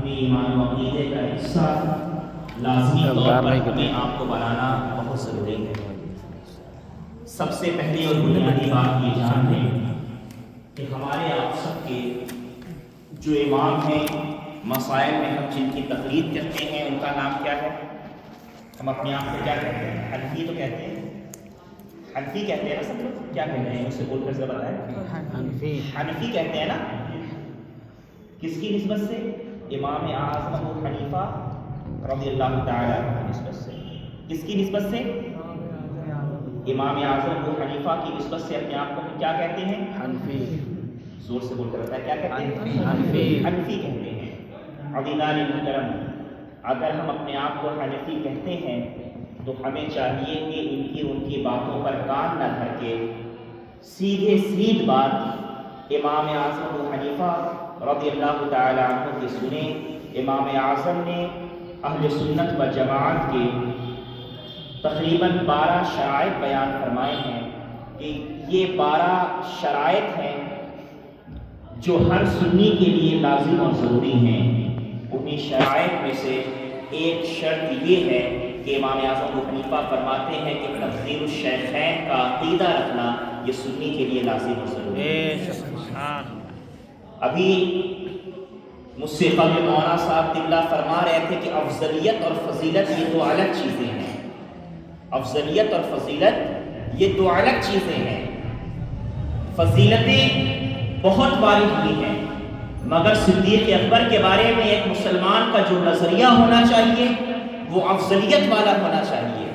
اپنے ایمان و عقیدے کا حصہ لازمی طور پر اپنے آپ کو بنانا بہت ضروری ہے۔ سب سے پہلی اور بنیادی بات یہ جان لیں کہ ہمارے آپ سب کے جو امام ہیں، مسائل میں ہم جن کی تقلید کرتے ہیں، ان کا نام کیا ہے؟ ہم اپنے آپ کو کیا کہتے ہیں؟ حنفی تو کہتے ہیں، حنفی کہتے ہیں نا سب لوگ؟ کیا کہتے ہیں؟ اس سے بول کر سے بتائیں۔ حنفی کہتے ہیں نا؟ کس کی نسبت سے؟ امام اعظم ابو حنیفہ رضی اللہ تعالیٰ کی نسبت سے۔ کس کی نسبت سے؟ امام اعظم ابو حنیفہ کی نسبت سے اپنے آپ کو کیا کہتے ہیں؟ حنفی۔ زور سے بول کر بتائیں، کیا کہتے ہیں؟ حنفی۔ حنفی کہتے ہیں۔ عزیزان محترم، اگر ہم اپنے آپ کو حنفی کہتے ہیں تو ہمیں چاہیے کہ ان کی باتوں پر کان نہ دھر کے سیدھے سیدھ بات امام اعظم ابو حنیفہ رضی اللہ تعالیٰ عنہ کی سنیں۔ امام اعظم نے اہل سنت و جماعت کے تقریباً 12 شرائط بیان فرمائے ہیں کہ یہ 12 شرائط ہیں جو ہر سنی کے لیے لازم اور ضروری ہیں۔ انہی شرائط میں سے ایک شرط یہ ہے کہ امام اعظم ابو حنیفہ فرماتے ہیں کہ تفضیل الشیخین کا عقیدہ رکھنا یہ سنی کے لیے لازم اور ضروری ہے۔ ابھی مجھ سے قبل مولانا صاحب دلہ فرما رہے تھے کہ افضلیت اور فضیلت یہ دو الگ چیزیں ہیں۔ افضلیت اور فضیلت یہ دو الگ چیزیں ہیں۔ فضیلتیں بہت وارد ہوئی ہیں، مگر صدیق اکبر کے بارے میں ایک مسلمان کا جو نظریہ ہونا چاہیے وہ افضلیت والا ہونا چاہیے،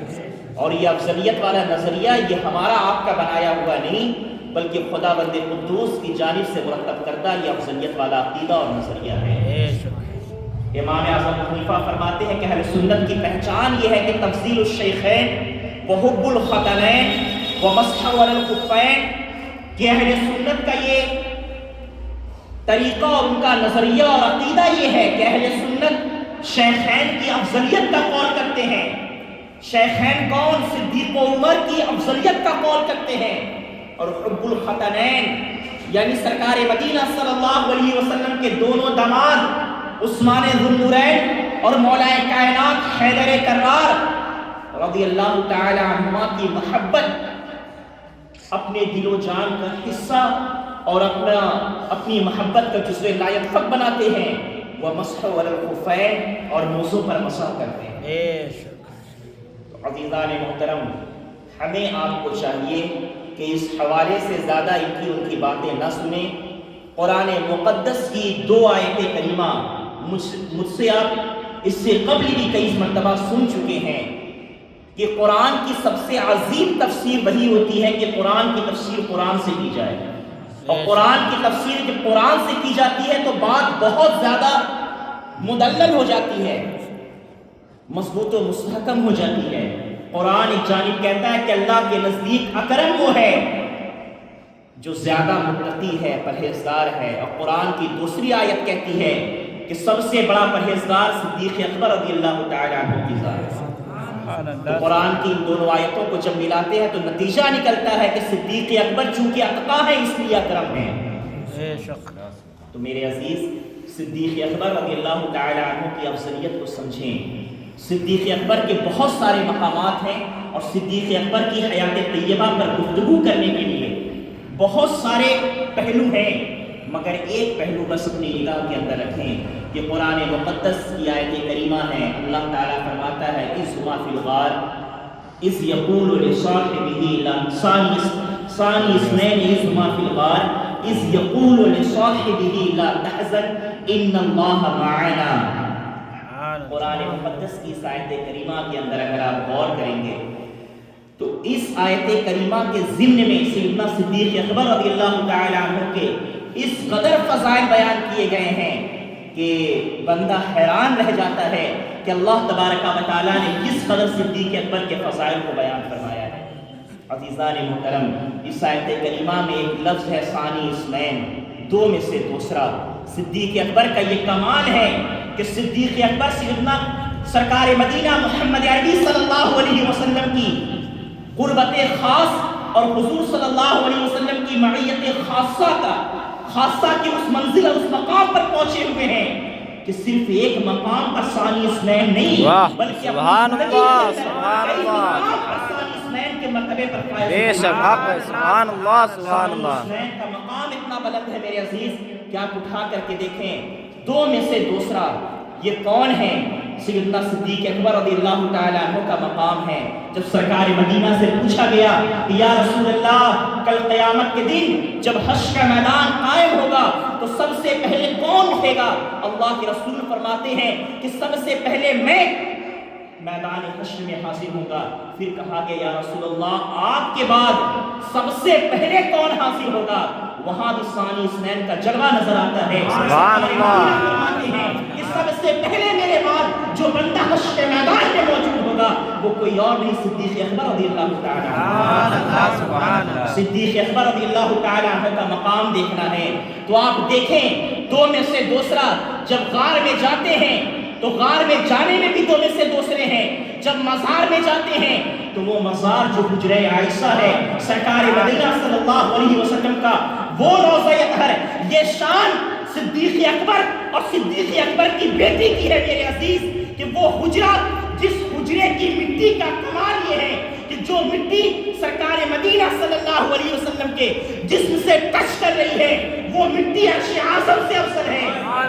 اور یہ افضلیت والا نظریہ یہ ہمارا آپ کا بنایا ہوا نہیں بلکہ خدا بند قدوس کی جانب سے مرتب کردہ یہ افضلیت والا عقیدہ اور نظریہ ہے۔ امام اعظم حنیفہ فرماتے ہیں کہ اہل سنت کی پہچان یہ ہے کہ تفضیل الشیخین وحب الختنین ومسح علی الخفین، کہ اہل سنت کا یہ طریقہ اور ان کا نظریہ اور عقیدہ یہ ہے کہ اہل سنت شیخین کی افضلیت کا قول کرتے ہیں۔ شیخین کون؟ صدیق و عمر کی افضلیت کا قول کرتے ہیں، اور حب الختنین یعنی سرکار مدینہ صلی اللہ علیہ وسلم کے دونوں داماد عثمان ذو النورین اور مولا کائنات حیدر کرار رضی اللہ تعالی عنہما کی محبت اپنے دل و جان کا حصہ اور اپنی محبت کا جزو لا یطفق بناتے ہیں۔ وہ مسح علی الخفین اور موزوں پر مسح کرتے ہیں۔ تو عزیزان محترم، ہمیں آپ کو چاہیے کہ اس حوالے سے زیادہ ان کی باتیں نہ سنیں۔ قرآن مقدس کی 2 آیت کریمہ مجھ سے آپ اس سے قبل بھی کئی مرتبہ سن چکے ہیں کہ قرآن کی سب سے عظیم تفسیر وہی ہوتی ہے کہ قرآن کی تفسیر قرآن سے کی جائے، اور قرآن کی تفسیر جب قرآن سے کی جاتی ہے تو بات بہت زیادہ مدلل ہو جاتی ہے، مضبوط و مستحکم ہو جاتی ہے۔ قرآن ایک جانب کہتا ہے کہ اللہ کے نزدیک اکرم وہ ہے جو زیادہ متقی ہے، پرہیزگار ہے، اور قرآن کی دوسری آیت کہتی ہے کہ سب سے بڑا پرہیزگار صدیق اکبر رضی اللہ تعالیٰ عنہ کی ذات ہے۔ تو قرآن کی ان دونوں آیتوں کو جب ملاتے ہیں تو نتیجہ نکلتا ہے کہ صدیق اکبر چونکہ اتقیٰ ہے اس لیے اکرم ہے۔ تو میرے عزیز، صدیق اکبر رضی اللہ تعالیٰ عنہ کی افضلیت کو سمجھیں۔ صدیق اکبر کے بہت سارے مقامات ہیں، اور صدیق اکبر کی حیات طیبہ پر گفتگو کرنے کے لیے بہت سارے پہلو ہیں، مگر ایک پہلو بس اپنی نگاہ کے اندر رکھیں کہ قرآن مقدس کی آیت کریمہ ہے۔ اللہ تعالیٰ فرماتا ہے اذ ہما فی الغار اذ یقول لصاحبہ ثانی اثنین اذ ہما فی الغار اذ یقول لصاحبہ لا تحزن ان اللہ معنا۔ قرآن مقدس کی اس آیت کریمہ کے اندر اگر آپ غور کریں گے تو اس آیت کریمہ کے ضمن میں سیدنا صدیق اکبر رضی اللہ تعالی عنہ کے اس قدر فضائل بیان کیے گئے ہیں کہ بندہ حیران رہ جاتا ہے کہ اللہ تبارک و تعالیٰ نے کس قدر صدیق اکبر کے فضائل کو بیان فرمایا ہے۔ عزیزان محترم، اس آیت کریمہ میں ایک لفظ ہے ثانی اثنین، 2 میں سے دوسرا۔ صدیق اکبر کا یہ کمال ہے کہ صدیق اکبر سیدنا سرکار مدینہ محمد عربی صلی اللہ علیہ وسلم کی قربت خاص اور حضور صلی اللہ علیہ وسلم کی معیت خاصہ کی اس منزل اور اس مقام پر پہنچے ہوئے ہیں کہ صرف ایک مقام پر ثانی اثنین نہیں بلکہ سبحان اللہ سبحان اللہ ثانی اثنین کے مرتبے پر فائز بے شک حق ہے سبحان اللہ سبحان اللہ ثانی اثنین کا مقام اتنا بلند ہے میرے عزیز کہ آپ اٹھا کر کے دیکھیں دو میں سے دوسرا یہ کون ہے؟ سیدنا صدیق اکبر رضی اللہ تعالیٰ عنہ کا مقام ہے. جب سرکار مدینہ سے پوچھا گیا کہ یا رسول اللہ کل قیامت کے دن جب حشر کا میدان قائم ہوگا تو سب سے پہلے کون اٹھے گا؟ اللہ کے رسول فرماتے ہیں کہ سب سے پہلے میں میدان حشر میں حاضر ہوں گا. پھر کہا گیا یا رسول اللہ آپ کے بعد سب سے پہلے کون حاضر ہوگا؟ وہاں بھی ثانی اثنین کا جلوہ نظر آتا ہے. سبحان اللہ فرماتے ہیں کہ سب سے پہلے میرے بعد جو بندہ حشر کے میدان میں موجود ہوگا وہ کوئی اور نہیں صدیق اکبر رضی اللہ تعالیٰ. صدیق اکبر رضی اللہ تعالیٰ عنہ کا مقام دیکھنا ہے تو آپ دیکھیں دو میں سے دوسرا جب غار میں جاتے ہیں تو غار میں جانے میں بھی دو میں سے دوسرے ہیں. جب مزار میں جاتے ہیں تو وہ مزار جو حجرہ عائشہ ہے سرکار مدینہ صلی اللہ علیہ وسلم کا وہ روضہ اطہر یہ شان صدیق اکبر اور صدیق اکبر کی بیٹی کی ہے میرے عزیز کہ وہ حجرہ جس حجرے کی مٹی کا کمال یہ ہے کہ جو مٹی سرکار مدینہ صلی اللہ علیہ وسلم کے جسم سے ٹچ کر رہی ہے وہ مٹی عرش اعظم سے افضل ہے.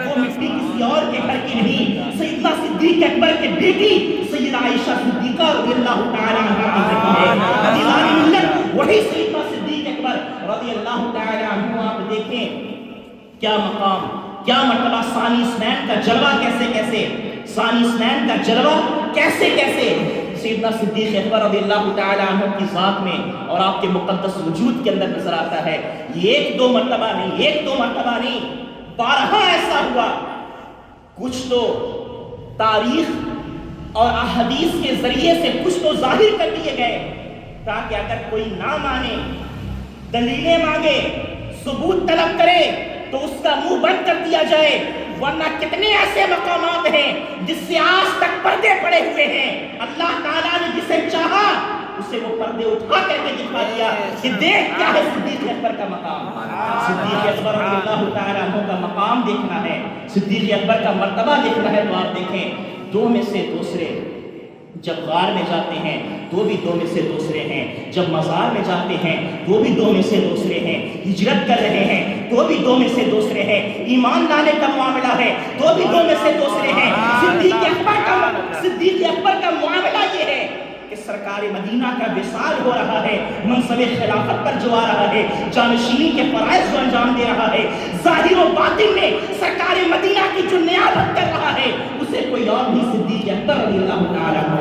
وہ مٹی کسی اور کے گھر کی نہیں سیدنا صدیق اکبر کے بیٹی سیدہ عائشہ صدیقہ رضی اللہ تعالیٰ عنہ کی ہے. عزیزان ملت وہی سیدنا صدیق اکبر رضی اللہ تعالیٰ عنہ آپ دیکھیں کیا مقام کیا مرتبہ ثانی اثنین کا جلوہ کیسے ثانی اثنین کا جلوہ کیسے سیدنا صدیق اکبر رضی اللہ تعالیٰ عنہ کی ذات میں اور آپ کے مقدس وجود کے اندر نظر آتا ہے. یہ ایک دو مرتبہ نہیں بارہا ایسا ہوا. کچھ تو تاریخ اور احادیث کے ذریعے سے کچھ تو ظاہر کر دیے گئے تاکہ اگر کوئی نہ مانے دلیلیں مانگے ثبوت طلب کرے تو اس کا منہ بند کر دیا جائے. ورنہ کتنے ایسے مقامات ہیں جس سے آج تک پردے پڑے ہوئے ہیں. اللہ تعالیٰ نے جسے چاہا اسے وہ پردے اٹھا کر کے دکھا دیا کہ دیکھ کیا ہے صدیق اکبر کا مقام. صدیق اکبر رضی اللہ تعالیٰ عنہ کا مقام دیکھنا ہے صدیق اکبر کا مرتبہ دیکھنا ہے تو آپ دیکھیں دو میں سے دوسرے جب غار میں جاتے ہیں تو بھی دو میں سے دوسرے ہیں. جب مزار میں جاتے ہیں تو بھی دو میں سے دوسرے ہیں. ہجرت کر رہے ہیں تو بھی دو میں سے دوسرے ہیں. ایمان لانے کا معاملہ ہے تو بھی دو میں سے دوسرے ہیں. صدیق اکبر کا معاملہ یہ ہے کہ سرکار مدینہ کا وصال ہو رہا ہے منصب خلافت پر جو آ رہا ہے جانشینی کے فرائض کو انجام دے رہا ہے ظاہر و باطن میں سرکار مدینہ کی جو نیابت کر رہا ہے اسے کوئی اور نہیں صدیق اکبر رضی اللہ تعالیٰ عنہ.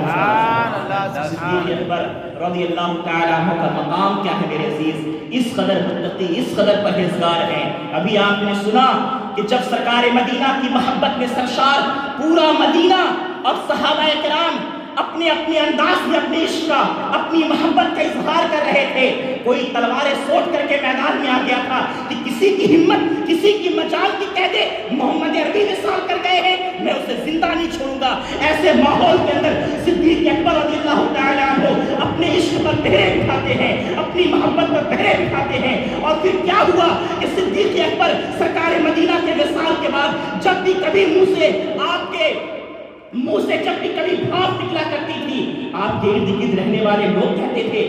صدیق اکبر رضی اللہ تعالیٰ عنہ کا مقام کیا ہے میرے عزیز؟ اس قدر متقی اس قدر پرہیزگار ہیں. ابھی آپ نے سنا کہ جب سرکار مدینہ کی محبت میں سرشار پورا مدینہ اور صحابہ کرام اپنے انداز میں اپنے عشق کا اپنی محبت کا اظہار کر رہے تھے کوئی تلواریں سوٹ کر کے میدان میں آ گیا تھا کہ کسی کی ہمت کسی کی مجال کی کہہ دے محمد عربی وصال کر گئے ہیں میں اسے زندہ نہیں چھوڑوں گا. ایسے ماحول کے اندر صدیق اکبر رضی اللہ تعالیٰ عنہ اپنے عشق پر پہرے بٹھاتے ہیں اپنی محبت پر پہرے بٹھاتے ہیں. اور پھر کیا ہوا کہ صدیق اکبر سرکار مدینہ کے وصال کے بعد جب بھی کبھی منہ سے جب بھی کبھی بھاپ نکلا کرتی تھی آپ کے ارد گرد رہنے والے لوگ کہتے تھے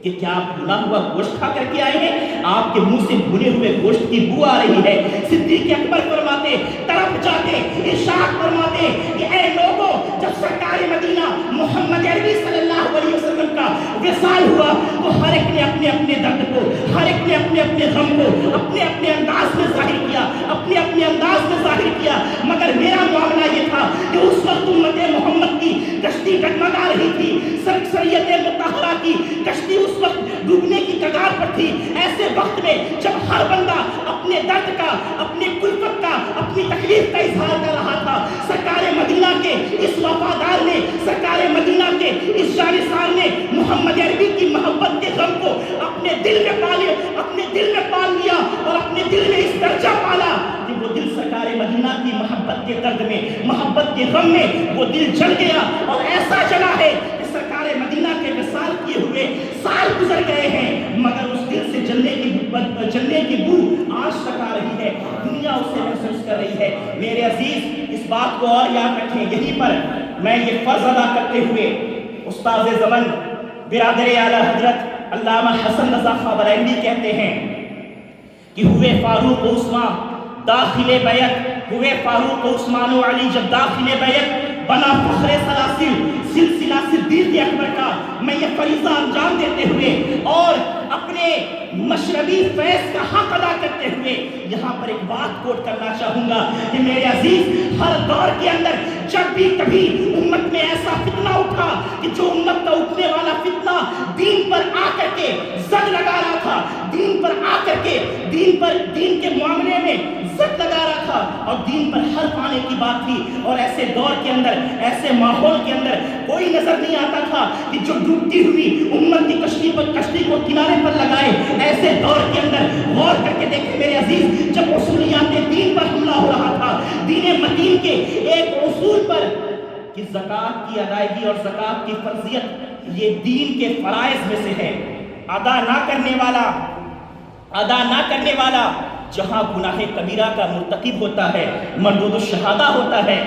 کہ کیا آپ بھولا ہوا گوشت کھا کر کے آئے ہیں؟ آپ کے منہ سے بھولے ہوئے گوشت کی بو آ رہی ہے. صدیق اکبر فرماتے طرف جاتے ارشاد فرماتے کہ اے لوگوں جب سرکار مدینہ محمد عربی صلی اللہ علیہ وسلم کا وصال ہوا تو ہر ایک نے اپنے اپنے درد کو ہر ایک نے اپنے اپنے غم کو اپنے اپنے انداز میں ظاہر کیا مگر میرا معاملہ یہ تھا کہ اس وقت امت محمد کی کشتی ڈگمگا رہی تھی سریت مطہرہ کی کشتی اس وقت ڈوبنے کی کگار پر تھی. ایسے وقت میں جب ہر بندہ اپنے درد کا اپنے کلفت کا اپنی تکلیف کا اظہار کر رہا تھا سرکار مدینہ کے اس وفادار نے سرکار مدینہ کے اس جانثار نے محمد عربی کی محبت کے غم کو اپنے دل میں پال لیا اور اپنے دل میں اس درجہ پالا کہ وہ دل سرکار مدینہ کی محبت کے درد میں محبت کے غم میں وہ دل جل گیا اور ایسا جلا ہے کہ سرکار مدینہ کے وصال کیے ہوئے سال گزر گئے ہیں مگر اس دل سے جلنے کی بو آج تک آ رہی ہے. دنیا دنیا اسے محسوس کر رہی ہے۔ میرے عزیز اس بات کو اور یاد رکھیں، یہیں پر میں یہ فرض ادا کرتے ہوئے استاد زمن برادر اعلیٰ حضرت علامہ حسن رضا خاں بریلوی کہتے ہیں کہ ہوئے فاروق و عثمان داخل بیعت، ہوئے فاروق و عثمان و علی جب داخل بیعت، بنا فخر سلاسل سلسلہ صدیق اکبر کا میں یہ فریضہ انجام دیتے ہوئے اور اپنے مشربی فیض کا حق ادا کرتے ہوئے یہاں پر ایک بات کوٹ کرنا چاہوں گا کہ میرے عزیز ہر دور کے اندر جب بھی کبھی امت میں ایسا فتنہ اٹھا کہ جو امت کا اٹھنے والا فتنہ دین پر آ کر کے زد لگا رہا تھا، دین پر آ کر کے دین کے معاملے میں زد لگا رہا تھا اور دین پر حرف آنے کی بات تھی، اور ایسے دور کے اندر ایسے ماحول کے اندر کوئی نظر نہیں آتا تھا کہ جو ڈوبتی ہوئی امت کی کشتی کو کنارے پر لگائے۔ ایسے دور کے اندر غور کر کے دیکھیں میرے عزیز، جب اصولیات دین پر حملہ ہو رہا تھا، دین متین کے ایک اصول پر کہ زکوٰۃ کی ادائیگی اور زکوٰۃ کی فرضیت یہ دین کے فرائض میں سے ہے، ادا نہ کرنے والا جہاں گناہ کبیرہ کا مرتکب ہوتا ہے، مردود الشہادہ ہوتا ہے،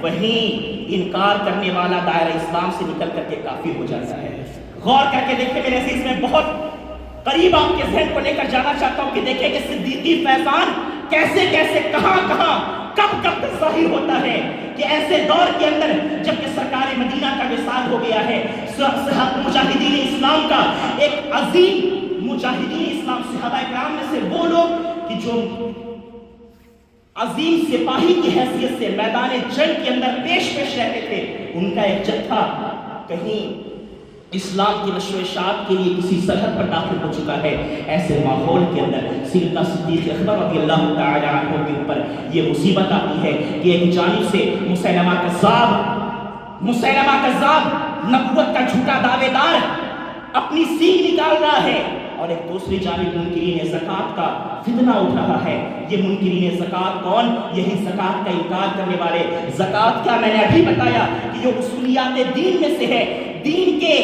وہیں انکار کرنے والا دائرہ اسلام سے نکل کر کے کافر ہو جاتا ہے۔ غور کر کے دیکھیں میرے عزیز، میں بہت قریب آپ کے ذہن کو لے کر جانا چاہتا ہوں کہ دیکھیں کہ صدیقی فیضان کیسے کہاں کب ظاہر ہوتا ہے کہ ایسے دور کے اندر جب کہ سرکار مدینہ کا وصال ہو گیا ہے، مجاہدین اسلام کا ایک عظیم مجاہدین اسلام صحابہ اکرام میں سے وہ لوگ کہ جو عظیم سپاہی کی حیثیت سے میدان جنگ کے اندر پیش رہتے تھے، ان کا ایک جتھا کہیں اسلام کی نشر و اشاعت کے لیے کسی سرحد پر داخل ہو چکا ہے۔ ایسے ماحول کے اندر سیدنا صدیق اکبر رضی اللہ تعالی عنہ کے اوپر یہ مصیبت آتی ہے کہ ایک جانب سے مسیلمہ کذاب نبوت کا جھوٹا دعوے دار اپنی سینگ نکال رہا ہے، اور ایک دوسری جانب منکرین زکوٰۃ کا فتنہ اٹھ رہا ہے۔ یہ منکرین زکوٰۃ کون؟ یہی زکوٰۃ کا انکار کرنے والے۔ زکوٰۃ کیا؟ میں نے ابھی بتایا کہ یہ اصولیات دین میں سے ہے، دین کے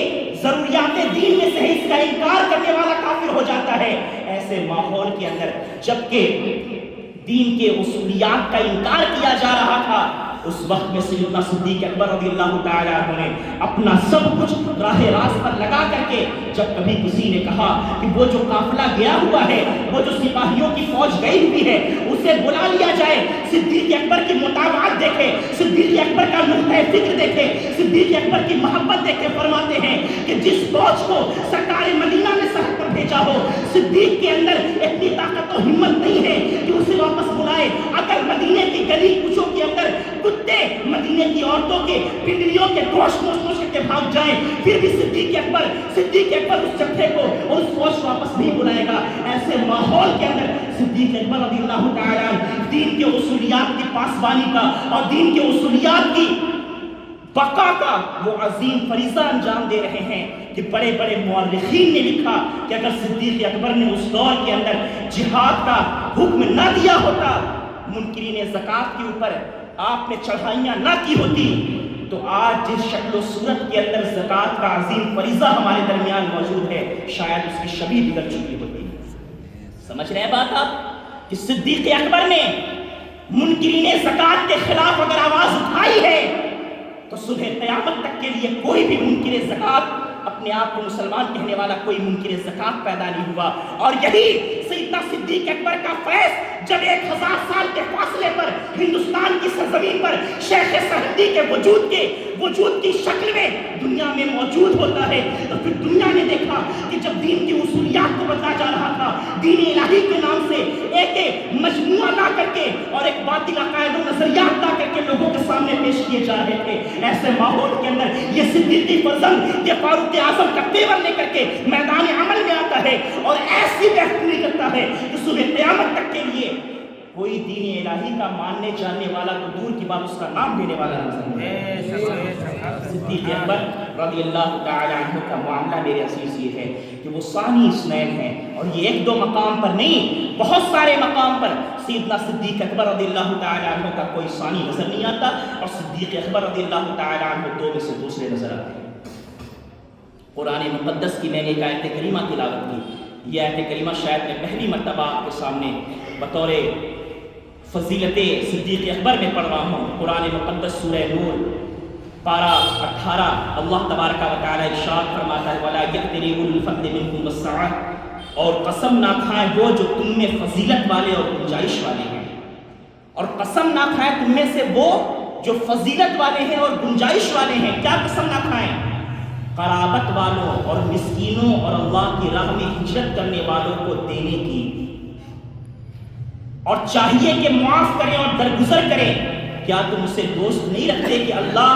ضروریات دین میں سے ہے، اس کا انکار کرنے والا کافر ہو جاتا ہے۔ ایسے ماحول کے اندر جبکہ دین کے اصولیات کا انکار کیا جا رہا تھا، اس وقت میں سیدنا صدیق اکبر رضی اللہ تعالی عنہ نے اپنا سب کچھ راہ راست پر لگا کر کے جب کبھی کسی نے کہا کہ وہ جو قافلہ گیا ہوا ہے، وہ جو سپاہیوں کی فوج گئی ہوئی ہے، اسے بلا لیا جائے، صدیق اکبر کی مطابعت دیکھے، صدیق اکبر کا نقطۂ فکر دیکھے، صدیق اکبر کی محبت دیکھے، فرماتے ہیں کہ جس فوج کو سرکار مدینہ نے سرحد پر بھیجا ہو، صدیق کے اندر اتنی طاقت و ہمت نہیں ہے کہ اسے واپس بلائے۔ اگر مدینے کی گلی کوچوں کے اندر کتے مدینے کی عورتوں کے پنڈلیوں کے گوشت نوش کر کے بھاگ جائیں، پھر بھی صدیق اکبر اس جتھے کو اور اس فوج کو واپس نہیں بلائے گا۔ ایسے ماحول کے اندر صدیق اکبر رضی اللہ تعالی عنہ دین کے اصولیات کی پاسبانی کا اور دین کے اصولیات کی بقا کا وہ عظیم فریضہ انجام دے رہے ہیں کہ بڑے بڑے مورخین نے لکھا کہ اگر صدیق اکبر نے اس دور کے اندر جہاد کا حکم نہ دیا ہوتا، منکرین زکوٰۃ کے اوپر آپ نے چڑھائیاں نہ کی ہوتی، تو آج جس شکل و صورت کے اندر زکوٰۃ کا عظیم فریضہ ہمارے درمیان موجود ہے، شاید اس کی شبیہ بگڑ چکی ہوتی۔ سمجھ رہے ہیں بات آپ کہ صدیق اکبر نے منکرین زکوٰۃ کے خلاف اگر آواز اٹھائی ہے تو صبح قیامت تک کے لیے کوئی بھی منکر زکوٰۃ اپنے آپ کو مسلمان کہنے والا کوئی منکر زکوٰۃ پیدا نہیں ہوا۔ اور یہی سیدنا صدیق اکبر کا فیض جب 1000 سال کے فاصلے پر ہندوستان کی سرزمین پر شیخ سرہندی کے وجود کی شکل میں دنیا میں موجود ہوتا ہے، تو پھر دنیا نے دیکھا کہ جب دین کی اصولیات کو بدلا جا رہا تھا، دین الہی کے نام سے ایک مجموعہ لا کر کے اور ایک باطل عقائد و نظریات لا کر کے لوگوں کے سامنے پیش کیے جا رہے تھے، ایسے ماحول کے اندر یہ صدیقی فرزند، یہ فاروق اعظم کا تیور لے کر کے میدان عمل میں آتا ہے اور ایسی بہتری کرتا ہے کہ صبح قیامت تک کے لیے کوئی دین الہی کا ماننے جاننے والا تو دور کی بات اس کا نام لینے والا نہیں ہے۔ صدیق اکبر رضی اللہ تعالی عنہ کا معاملہ میرے عزیز یہ ہے کہ وہ ثانی اثنین ہیں، اور یہ ایک دو مقام پر نہیں، بہت سارے مقام پر سیدنا صدیق اکبر رضی اللہ تعالی عنہ کا کوئی ثانی نظر نہیں آتا، اور صدیق اکبر رضی اللہ تعالی عنہ دو میں سے دوسرے نظر آتے ہیں۔ قرآن مقدس کی میں نے ایک آیت کریمہ تلاوت کی، یہ آیت کریمہ شاید میں پہلی مرتبہ آپ کے سامنے بطور فضیلت صدیق اکبر میں پڑھ رہا ہوں، قرآن مقدس سورہ نور پارہ 18، اللہ تبارک و تعالی ارشاد فرماتا ہے وَلَا يَأْتَلِ أُولُو الْفَضْلِ مِنكُمْ وَالسَّعَةِ، اور قسم نہ کھائیں وہ جو تم میں فضیلت والے اور گنجائش والے ہیں، اور قسم نہ کھائیں تم میں سے وہ جو فضیلت والے ہیں اور گنجائش والے ہیں۔ کیا قسم نہ کھائیں؟ قرابت والوں اور مسکینوں اور اللہ کی راہ میں ہجرت کرنے والوں کو دینے کی، اور چاہیے کہ معاف کریں اور درگزر کریں۔ کیا تم اسے دوست نہیں رکھتے کہ اللہ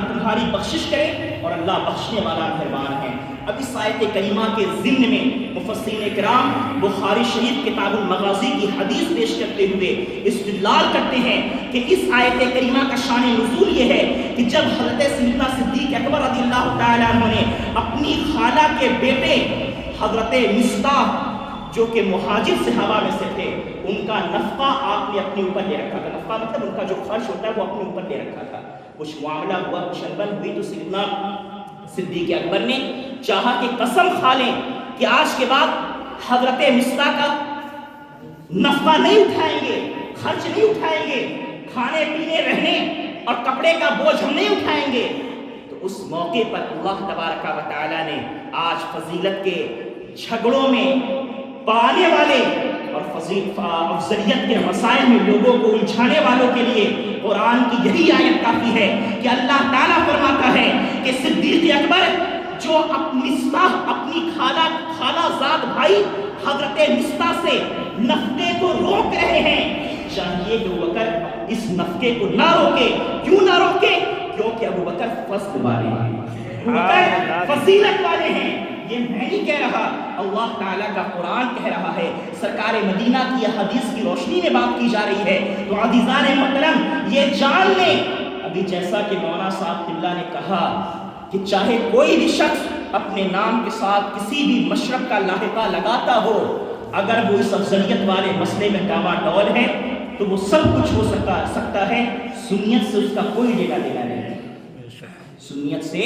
تمہاری بخشش کرے اور اللہ بخشنے والا مہربان ہے۔ اب اس آیت کریمہ کے ضمن میں مفسرین کرام بخاری شریف کتاب المغازی کی حدیث پیش کرتے ہوئے استدلال کرتے ہیں کہ اس آیت کریمہ کا شان نزول یہ ہے کہ جب حضرت سیدنا صدیق اکبر رضی اللہ تعالیٰ عنہ نے اپنی خالہ کے بیٹے حضرت مصطح جو کہ مہاجر صحابہ میں سے تھے، ان کا نفقہ آپ نے اپنے اوپر لے رکھا تھا۔ نفقہ مطلب ان کا جو خرچ ہوتا ہے وہ اپنے اوپر لے رکھا تھا۔ کچھ معاملہ ہوا، کچھ انبن ہوئی، تو سیدنا صدیق اکبر نے چاہا کہ قسم کھا لیں کہ آج کے بعد حضرت مصطح کا نفقہ نہیں اٹھائیں گے، خرچ نہیں اٹھائیں گے، کھانے پینے رہنے اور کپڑے کا بوجھ ہم نہیں اٹھائیں گے۔ تو اس موقع پر اللہ تبارک و تعالی نے آج فضیلت کے جھگڑوں میں پانے والے اور افضلیت کے مسائل میں لوگوں کو الجھانے والوں کے لیے قرآن کی یہی آیت کافی ہے کہ اللہ تعالیٰ فرماتا ہے کہ صدیق اکبر جو اپنی خالہ زاد بھائی حضرت مصطح سے نفقے کو روک رہے ہیں، چاہیے کہ ابو بکر اس نفقے کو نہ روکے۔ کیوں نہ روکے؟ کیونکہ ابو بکر فضل والے ہیں، ابو بکر فضیلت والے ہیں۔ یہ میں نہیں کہہ رہا، اللہ تعالیٰ کا قرآن کہہ رہا ہے، سرکار مدینہ کی یہ حدیث کی روشنی میں بات کی جا رہی ہے۔ تو عزیزان محترم یہ جان لیں، ابھی جیسا کہ مولانا صاحب قبلہ نے کہا کہ چاہے کوئی بھی شخص اپنے نام کے ساتھ کسی بھی مشرب کا لاحقہ لگاتا ہو، اگر وہ اس افضلیت والے مسئلے میں ڈاوا ڈول ہے تو وہ سب کچھ ہو سکتا ہے، سنیت سے اس کا کوئی لینا دینا نہیں، سنیت سے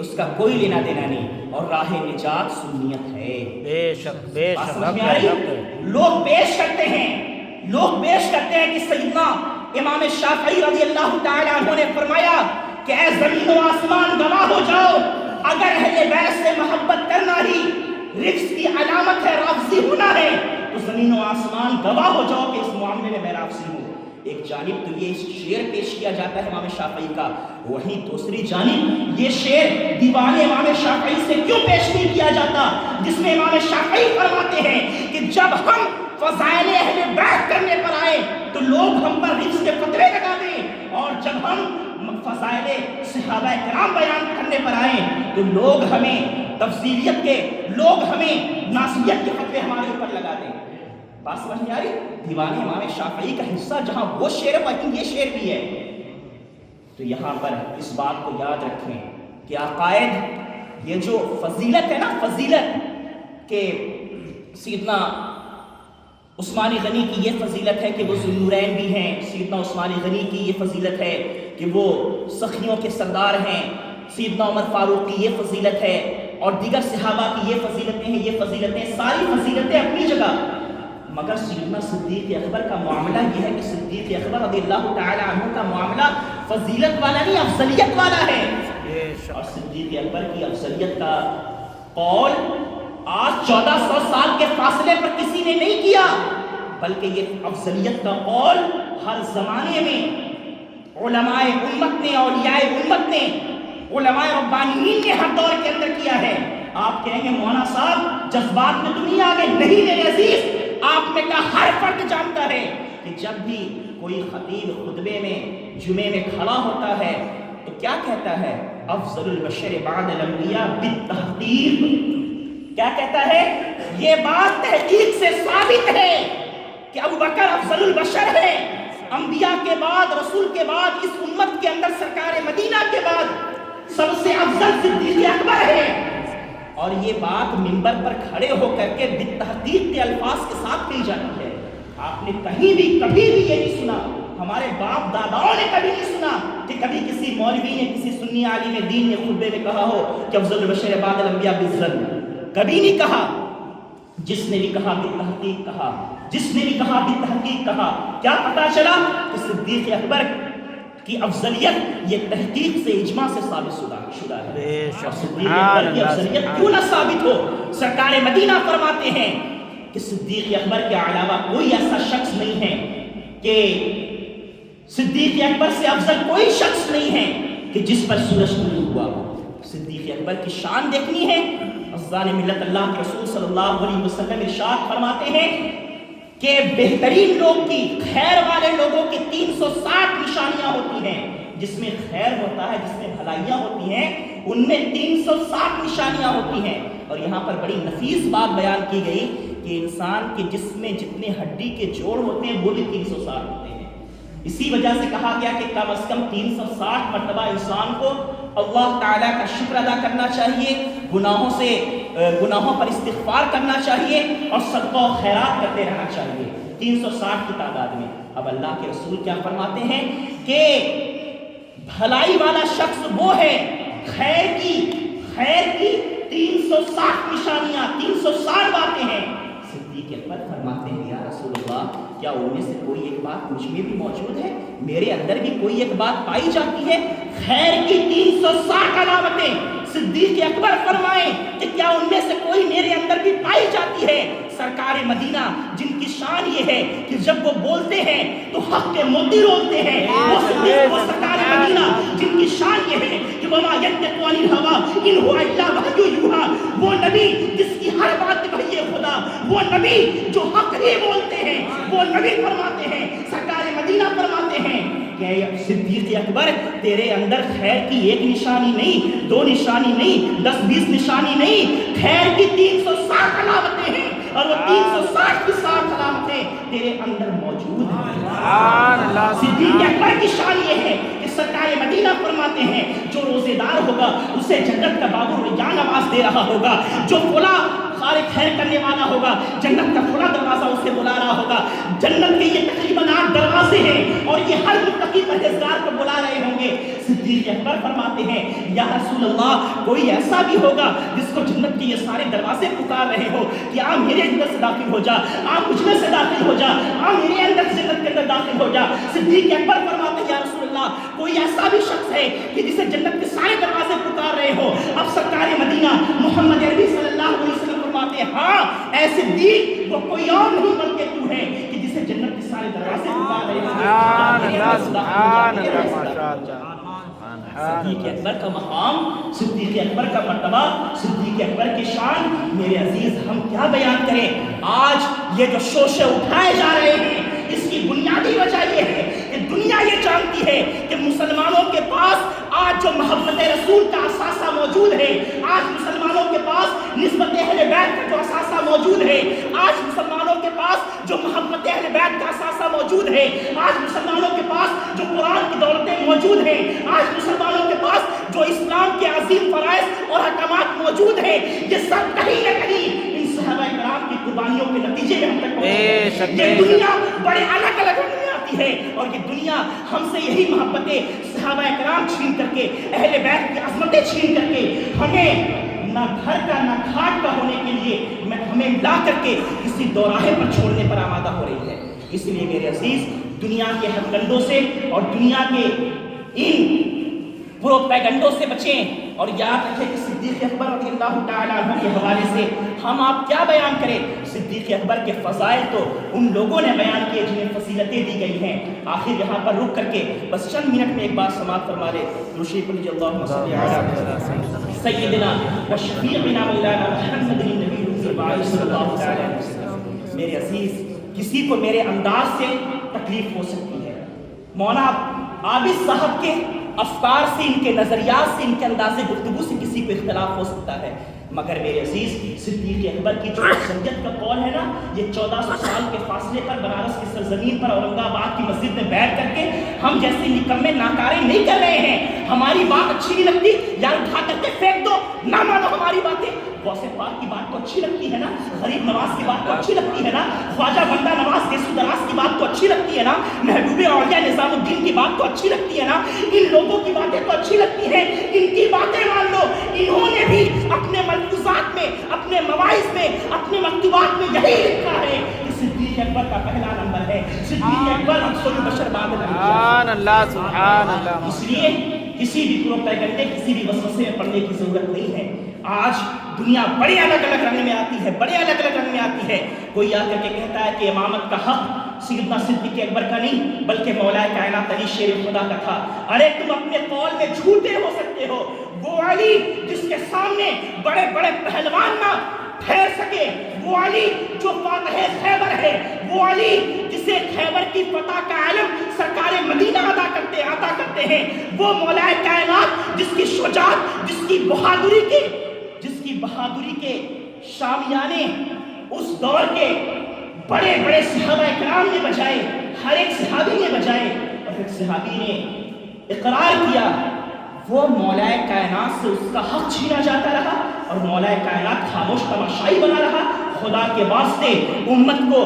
اس کا کوئی لینا دینا نہیں، اور راہ نجات سنیت ہے۔ بے شک بے شک لوگ پیش کرتے ہیں کہ سیدنا امام شافعی رضی اللہ تعالی عنہ نے فرمایا کہ اے زمین و آسمان گواہ ہو جاؤ، اگر اہل بیت سے محبت کرنا ہی رجس کی علامت ہے، رافضی ہونا ہے، تو زمین و آسمان گواہ ہو جاؤ کہ اس معاملے میں میں رافضی ہوں۔ ایک جانب تو یہ شعر پیش کیا جاتا ہے امام شافعی کا، وہیں دوسری جانب یہ شعر دیوان امام شافعی سے کیوں پیش نہیں کیا جاتا، جس میں امام شافعی فرماتے ہیں کہ جب ہم فضائل اہل بیت کرنے پر آئے تو لوگ ہم پر رجس کے فتوے لگا دیں، اور جب ہم فضائل صحابہ کرام بیان کرنے پر آئے تو لوگ ہمیں تفضیلیت کے، لوگ ہمیں ناسیت کے فتوے ہمارے اوپر لگا دیں۔ بات سمجھ نہیں آ رہی؟ دیوان امام شافعی کا حصہ جہاں وہ شعر ہے وہیں یہ شعر بھی ہے۔ تو یہاں پر اس بات کو یاد رکھیں کہ عقائد، یہ جو فضیلت ہے نا، فضیلت کہ سیدنا عثمانی غنی کی یہ فضیلت ہے کہ وہ ذوالنورین بھی ہیں، سیدنا عثمانی غنی کی یہ فضیلت ہے کہ وہ سخیوں کے سردار ہیں، سیدنا عمر فاروق کی یہ فضیلت ہے، اور دیگر صحابہ کی یہ فضیلتیں ہیں، یہ فضیلتیں ساری فضیلتیں اپنی جگہ، مگر سیدنا صدیق اکبر کا معاملہ یہ ہے کہ صدیق اکبر رضی اللہ تعالی عنہ کا معاملہ فضیلت والا نہیں، افضلیت والا ہے۔ اور صدیق اکبر کی افضلیت کا قول آج 1400 سال کے فاصلے پر کسی نے نہیں کیا، بلکہ یہ افضلیت کا قول ہر زمانے میں علماء امت نے، اولیاء امت نے، علماء ربانیین نے ہر دور کے اندر کیا ہے۔ آپ کہیں گے مولانا صاحب جذبات میں تو نہیں آ گئے، نہیں میرے عزیز، آپ نے کہا ہر فرد جانتا ہے کہ جب بھی کوئی خطیب خطبے میں جمعے میں کھڑا ہوتا ہے تو کیا کہتا ہے؟ افضل البشر بعد الانبیاء بالتحقیق۔ کیا کہتا ہے؟ یہ بات تحقیق سے ثابت ہے کہ ابو بکر افضل البشر ہے، انبیاء کے بعد، رسول کے بعد، اس امت کے اندر سرکار مدینہ کے بعد سب سے افضل صدیق اکبر ہے۔ اور یہ بات منبر پر کھڑے ہو کر کے بالتحقیق کے الفاظ کے ساتھ کہی جاتی ہے۔ آپ نے کہیں بھی کبھی بھی یہ نہیں سنا، ہمارے باپ داداؤں نے کبھی نہیں سنا کہ کبھی کسی مولوی نے، کسی سنی عالم دین نے خطبے میں کہا ہو کہ افضل البشر بعد الانبیاء بالذل، کبھی نہیں کہا۔ جس نے بھی کہا بالتحقیق کہا، جس نے بھی کہا بالتحقیق کہا۔ کیا پتا چلا کہ صدیق اکبر کی افضلیت یہ تحقیق سے، اجماع سے ثابت شدہ ہے۔ اور صدیق اکبر کی افضلیت کیوں نہ ثابت ہو؟ سرکار مدینہ فرماتے ہیں کہ صدیق اکبر کے علاوہ کوئی ایسا شخص نہیں ہے، کہ صدیق اکبر سے افضل کوئی شخص نہیں ہے کہ جس پر سورج طلوع ہوا۔ صدیق اکبر کی شان دیکھنی ہے، عزیزان ملت، اللہ کے رسول صلی اللہ علیہ وسلم ارشاد فرماتے ہیں کہ بہترین لوگ کی، خیر والے لوگوں کی 360 نشانیاں ہوتی ہیں۔ جس میں خیر ہوتا ہے، جس میں بھلائیاں ہوتی ہیں، ان میں 360 نشانیاں ہوتی ہیں۔ اور یہاں پر بڑی نفیس بات بیان کی گئی کہ انسان کے جسم میں جتنے ہڈی کے جوڑ ہوتے ہیں وہ بھی 360 ہوتے ہیں۔ اسی وجہ سے کہا گیا کہ کم از کم 360 مرتبہ انسان کو اللہ تعالیٰ کا شکر ادا کرنا چاہیے، گناہوں پر استغفار کرنا چاہیے اور صدقہ و خیرات کرتے رہنا چاہیے 360 کی تعداد میں۔ اب اللہ کے رسول کیا فرماتے ہیں کہ بھلائی والا شخص وہ ہے، خیر کی 360 نشانیاں، 360 باتیں ہیں۔ صدیق اکبر فرماتے ہیں یا رسول اللہ، کیا ان میں سے کوئی ایک بات مجھ میں بھی موجود ہے؟ میرے اندر بھی کوئی ایک بات پائی جاتی ہے؟ خیر کی 360 علامتیں صدیق اکبر فرمائیں کہ کیا ان میں سے کوئی میرے اندر بھی پائی جاتی ہے؟ سرکار مدینہ جن کی شان یہ ہے کہ جب وہ بولتے ہیں تو حق کے موتی رولتے ہیں، وہ سرکار مدینہ جن کی شان یہ ہے کہ وما ینطق عن الہوی ان هو الا وحی یوحی، وہ نبی جس کی ہر بات وحی خدا، وہ نبی جو حق ہی بولتے ہیں، وہ نبی فرماتے ہیں، سرکار مدینہ فرماتے ہیں کہ صدیق اکبر تیرے اندر خیر کی ایک نشانی نہیں، 2 نشانی نہیں، 10-20 نشانی نہیں، خیر کی 360 علامتیں ہیں، اور وہ 360 کی 60 علامتیں تیرے اندر موجود ہیں۔ صدیق اکبر کی شان یہ ہے کہ سرکار مدینہ فرماتے ہیں جو روزے دار ہوگا اسے جنت کا باب الریان آواز دے رہا ہوگا، جو فلاں خیر کرنے والا ہوگا جنت کا فلاں دروازہ اسے بلا رہا ہوگا۔ جنت کے یہ تقریباً 8 دروازے ہیں اور یہ ہر متقی پرہیزگار کو بلا رہے ہوں گے۔ صدیق اکبر فرماتے ہیں یا رسول اللہ، کوئی ایسا بھی ہوگا جس کو جنت کے یہ سارے دروازے پکار رہے ہو کہ آپ میرے اندر سے داخل ہو جا، آپ مجھ میں سے داخل ہو جا، آپ میرے اندر سے جنت کے اندر داخل ہو جا۔ صدیق اکبر فرماتے ہیں یا رسول اللہ، کوئی ایسا بھی شخص ہے کہ جسے جنت کے سارے دروازے پکار رہے ہو؟ اب سرکار مدینہ محمد عربی صلی اللہ علیہ وسلم فرماتے ہیں ہاں اے صدیق، وہ کوئی اور نہیں بلکہ تو ہے کہ جسے جنت کے سارے دروازے پکار رہے ہو۔ صدیق اکبر کا مقام، صدیق اکبر کا مرتبہ، صدیق اکبر کی شان، میرے عزیز ہم کیا بیان کریں؟ آج یہ جو شوشے اٹھائے جا رہے ہیں اس کی بنیادی وجہ یہ ہے کہ دنیا یہ جانتی ہے کہ مسلمانوں کے پاس آج جو محبت رسول کا اثاثہ موجود ہے، آج مسلمانوں کے پاس نسبت اہل بیت کا جو اثاثہ موجود ہے، آج مسلمانوں کے پاس جو محبت اہل بیت کا اثاثہ موجود ہے، آج مسلمانوں کے پاس جو قرآن کی دولتیں موجود ہیں، آج مسلمانوں کے پاس جو اسلام کے عظیم فرائض اور احکامات موجود ہیں، یہ سب کہیں نہ کہیں ان صحابہ کرام کی قربانیوں کے نتیجے میں ہم تک پہنچے۔ یہ دنیا بڑے الگ الگ میں آتی ہے اور یہ دنیا ہم سے یہی محبتیں صحابہ کرام چھین کر کے، اہل بیت کی عظمتیں چھین کر کے، ہمیں نہ گھر کا نہ گھاٹ کا ہونے کے لیے ہمیں لا کر کے کسی دوراہے پر چھوڑنے پر آمادہ ہو رہی ہے۔ اس لیے میرے عزیز دنیا کے ہتھکنڈوں سے اور دنیا کے ان پروپیگنڈوں سے بچیں اور یاد رکھیں کہ صدیق اکبر رضی اللہ تعالیٰ عنہ کے حوالے سے ہم آپ کیا بیان کریں؟ صدیق اکبر کے فضائل تو ان لوگوں نے بیان کیے جنہیں فضیلتیں دی گئی ہیں۔ آخر یہاں پر رک کر کے بس چند منٹ میں ایک بات سماعت فرما لے۔ رشید علی اللہم صلی علی سیدنا و شفیعنا مولانا محمد النبی صلی اللہ علیہ وسلم۔ میرے عزیز کسی کو میرے انداز سے تکلیف ہو سکتی ہے، مولانا عابد صاحب کے افکار سے، ان کے نظریات سے، ان کے انداز گفتگو سے کسی کو اختلاف ہو سکتا ہے، مگر میرے عزیز صدیق اکبر کی جو افضلیت کا قول ہے نا، یہ 1400 سال کے فاصلے پر بنارس کی سرزمین پر اورنگ آباد کی مسجد میں بیٹھ کر کے ہم جیسے نکمے ناکارے نہیں کر رہے ہیں۔ ہماری بات اچھی نہیں لگتی یار اٹھا کر کے پھینک دو، نہ مانو ہماری باتیں، غوث پاک کی بات تو اچھی لگتی ہے نا، غریب نواز کی بات تو اچھی لگتی ہے نا، خواجہ بندہ نواز گیسو دراز کی بات تو اچھی لگتی ہے نا، محبوب اولیاء نظام الدین کی بات تو اچھی لگتی ہے نا، ان لوگوں کی باتیں تو اچھی لگتی ہیں، ان کی باتیں مان لو، انہوں نے بھی اپنے ملفوظات میں، اپنے مواعظ میں، اپنے مکتوبات میں یہی لکھا ہے کہ صدیق اکبر کا پہلا نمبر ہے، صدیق اکبر افضل البشر بعد سبحان اللہ سبحان اللہ. اس لیے کسی بھی پروپیگنڈے، کسی بھی وسوسے میں پڑنے کی ضرورت نہیں ہے. آج دنیا بڑے الگ الگ رنگ میں آتی ہے، بڑے الگ الگ رنگ میں آتی ہے. کوئی آ کر کے کہتا ہے کہ امامت کا حق سیدنا صدیق اکبر کا نہیں بلکہ مولا کائنات علی شیر خدا کا تھا. ارے تم اپنے قول میں جھوٹے ہو سکتے ہو، وہ علی جس کے سامنے بڑے بڑے پہلوان نہ ٹھہر سکے، وہ علی جو فاتح خیبر ہے، وہ علی جسے خیبر کی فتح کا علم سرکار مدینہ عطا کرتے ہیں، وہ مولا کائنات جس کی شجاعت، جس کی بہادری کے شامیانے اس دور کے بڑے بڑے صحابہ کرام نے بجائے، ہر ایک صحابی نے بجائے، اور ایک صحابی نے اقرار کیا، وہ مولا کائنات سے اس کا حق چھینا جاتا رہا اور مولا کائنات خاموش تماشائی بنا رہا. خدا کے واسطے امت کو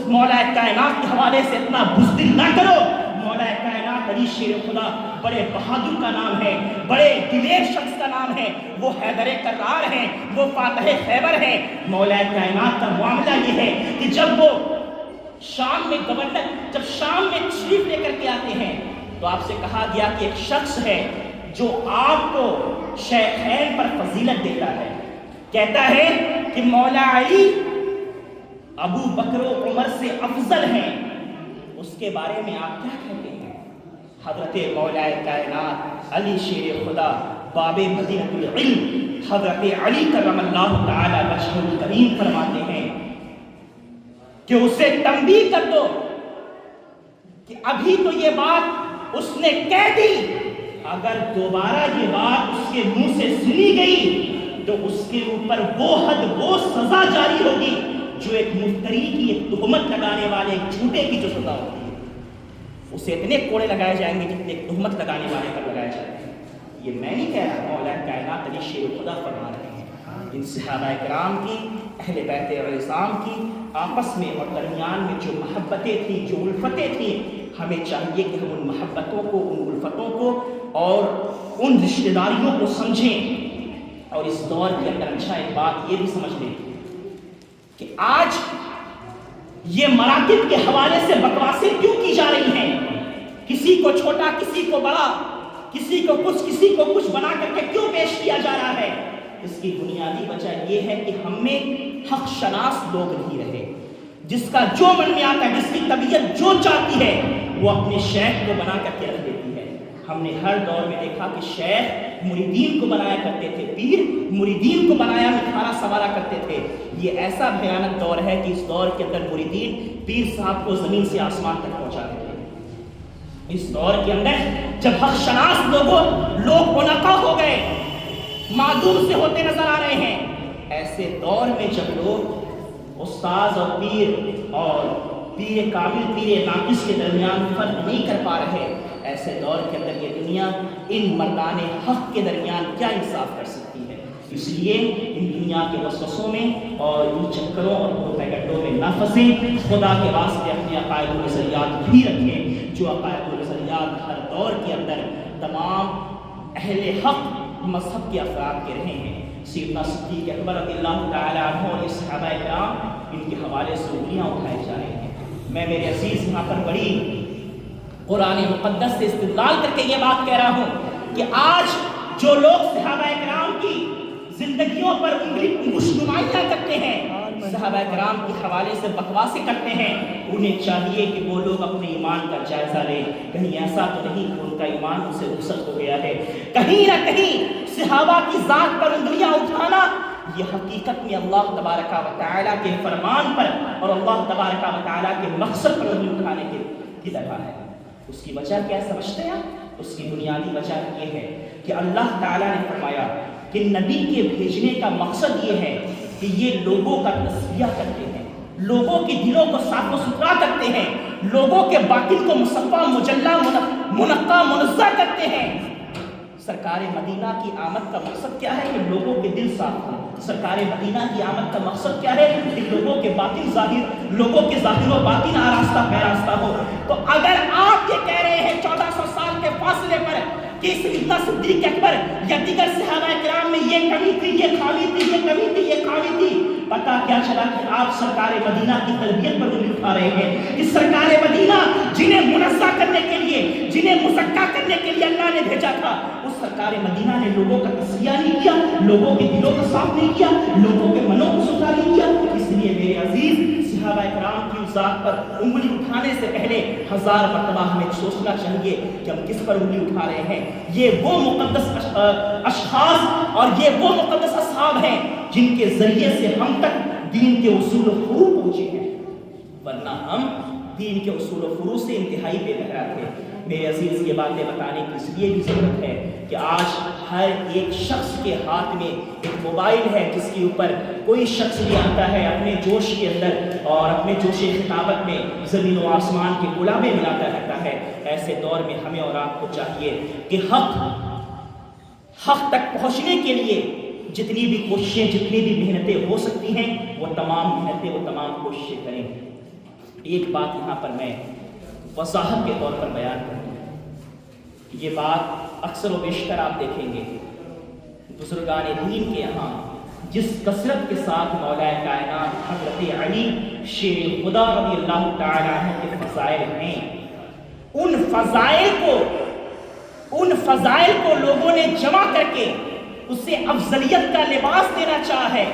مولا کائنات کے حوالے سے اتنا بزدل نہ کرو. مولا کائنات علی شیر خدا بڑے بہادر کا نام ہے، بڑے دلیر شخص کا نام ہے، وہ حیدر کرار ہیں، وہ فاتح خیبر ہیں. مولا کائنات کا معاملہ یہ ہے کہ جب وہ شام میں شام میں تشریف لے کر کے آتے ہیں تو آپ سے کہا گیا کہ ایک شخص ہے جو آپ کو شیخین پر فضیلت دیتا ہے، کہتا ہے کہ مولا علی ابو بکر و عمر سے افضل ہیں، اس کے بارے میں آپ کیا کہتے ہیں؟ حضرت مولا کائنات علی شیر خدا باب مدینۃ العلم حضرت علی کرم اللہ تعالی وجہہ الکریم فرماتے ہیں کہ اسے تنبیہ کر دو کہ ابھی تو یہ بات اس نے کہہ دی، اگر دوبارہ یہ بات اس کے منہ سے سنی گئی تو اس کے اوپر وہ حد، وہ سزا جاری ہوگی جو ایک مفتری کی، ایک تہمت لگانے والے، ایک جھوٹے کی جو سزا ہوتی ہے. اسے اتنے کوڑے لگائے جائیں گے جتنے ایک تہمت لگانے والے پر لگائے جائیں گے. یہ میں نہیں کہہ رہا، مولا کائنات علی شیر خدا فرما رہے ہیں. ان صحابہ کرام کی، اہل بیت الرضوان کی آپس میں اور درمیان میں جو محبتیں تھیں، جو الفتیں تھیں، ہمیں چاہیے کہ ہم ان محبتوں کو، ان الفتوں کو اور ان رشتہ داریوں کو سمجھیں. اور اس دور کے اندر اچھا ایک بات یہ بھی سمجھ لیں کہ آج یہ مراتب کے حوالے سے بکواسیں کیوں کی جا رہی ہیں، کسی کو چھوٹا، کسی کو بڑا، کسی کو کچھ بنا کر کے کیوں پیش کیا جا رہا ہے. اس کی بنیادی وجہ یہ ہے کہ ہم میں حق شناس لوگ نہیں رہے. جس کا جو من میں آتا ہے، جس کی طبیعت جو چاہتی ہے وہ اپنے شیخ کو بنا کر کے رکھ دیتی ہے. ہم نے ہر دور میں دیکھا کہ شیخ مریدین کو بنایا کرتے تھے، پیر مریدین کو بنایا مکھارا سوارا کرتے تھے. یہ ایسا بھیانک دور ہے کہ اس دور کے اندر مریدین پیر صاحب کو زمین سے آسمان تک پہنچاتے تھے. اس دور کے اندر جب حق شناس لوگ منقع ہو گئے، معدوم سے ہوتے نظر آ رہے ہیں، ایسے دور میں جب لوگ استاذ اور پیر کامل، پیر ناقص کے درمیان فرق نہیں کر پا رہے، ایسے دور کے اندر یہ دنیا ان مردان حق کے درمیان کیا انصاف کر سکتی ہے؟ اس لیے ان دنیا کے وسوسوں میں اور ان چکروں اور پروپیگنڈوں میں نہ پھنسیں. خدا کے واسطے اپنے عقائد و نظریات بھی رکھیں، جو عقائد و نظریات ہر دور کے اندر تمام اہل حق مذہب کے افراد کے رہے ہیں. سیدنا صدیق اکبر رضی اللہ تعالی عنہ اور صحابہ کرام، ان کے حوالے سے انگلیاں اٹھائی جا رہی ہیں. میں میرے عزیز یہاں پر بڑی قرآن مقدس سے استدلال کر کے یہ بات کہہ رہا ہوں کہ آج جو لوگ صحابہ کرام کی زندگیوں پر انگوش نمائیاں کرتے ہیں، صحابہ کرام کے حوالے سے بکواسیں کرتے ہیں، انہیں چاہیے کہ وہ لوگ اپنے ایمان کا جائزہ لیں. کہیں ایسا تو نہیں کہ ان کا ایمان ان سے رخصت ہو گیا ہے؟ کہیں نہ کہیں صحابہ کی ذات پر انگلیاں اٹھانا یہ حقیقت میں اللہ تبارک و تعالیٰ کے فرمان پر اور اللہ تبارک و تعالیٰ کے مقصد پر انگلی اٹھانے کی طرح ہے. اس کی وجہ کیا سمجھتے ہیں؟ اس کی بنیادی وجہ یہ ہے کہ اللہ تعالیٰ نے فرمایا کہ نبی کے بھیجنے کا مقصد یہ ہے کہ یہ لوگوں کا تزکیہ کرتے ہیں، لوگوں کے دلوں کو صاف و ستھرا کرتے ہیں، لوگوں کے باطن کو مصفا، مجلہ، منقع، منزہ کرتے ہیں. سرکار مدینہ کی آمد کا مقصد کیا ہے؟ کہ لوگوں کے دل صاف ہوں، سرکار مدینہ کی آمد کا مقصد کیا ہے کہ لوگوں کے ظاہر و باطن آراستہ پیراستہ ہو. تو اگر آپ یہ کہہ رہے ہیں 1400 سال کے فاصلے پر کہ سیدنا صدیق اکبر یا دیگر صحابہ کرام میں یہ کمی تھی، یہ خامی تھی، یہ کمی تھی، یہ خامی تھی، پتہ کیا چلا کہ آپ سرکار مدینہ کی تربیت پر انگلی اٹھا رہے ہیں. کہ سرکار مدینہ جنہیں منزہ کرنے کے لیے، جنہیں مزکا کرنے کے لیے اللہ نے بھیجا تھا، اس سرکار مدینہ نے لوگوں کا تصفیہ نہیں کیا، لوگوں کے دلوں کو صاف نہیں کیا، لوگوں کے منوں کو ستھرا نہیں کیا. اس لیے میرے عزیز صحابہ کرام کی ذات پر انگلی اٹھانے سے پہلے 1000 مرتبہ ہمیں سوچنا چاہیے کہ ہم کس پر انگلی اٹھا رہے ہیں. یہ وہ مقدس اشخاص اور یہ وہ مقدس اصحاب ہیں جن کے ذریعے سے ہم تک دین کے اصول و فروع پہنچے ہیں، ورنہ ہم دین کے اصول و فروع سے انتہائی بے بہرا تھے. میرے عزیز یہ باتیں بتانے کی اس لیے بھی ضرورت ہے کہ آج ہر ایک شخص کے ہاتھ میں ایک موبائل ہے جس کے اوپر کوئی شخص بھی آتا ہے اپنے جوش کے اندر اور اپنے جوش خطابت میں زمین و آسمان کے گلابے ملاتا رہتا ہے. ایسے دور میں ہمیں اور آپ کو چاہیے کہ حق تک پہنچنے کے لیے جتنی بھی کوششیں، جتنی بھی محنتیں ہو سکتی ہیں، وہ تمام محنتیں، وہ تمام کوششیں کریں. ایک بات یہاں پر میں وضاحت کے طور پر بیان کروں. یہ بات اکثر و بیشتر آپ دیکھیں گے بزرگان دین کے یہاں جس کثرت کے ساتھ مولا کائنات حضرت علی شیر خدا رضی اللہ تعالیٰ عنہ کے فضائل ہیں، ان فضائل کو لوگوں نے جمع کر کے اسے افضلیت کا لباس دینا چاہا ہے.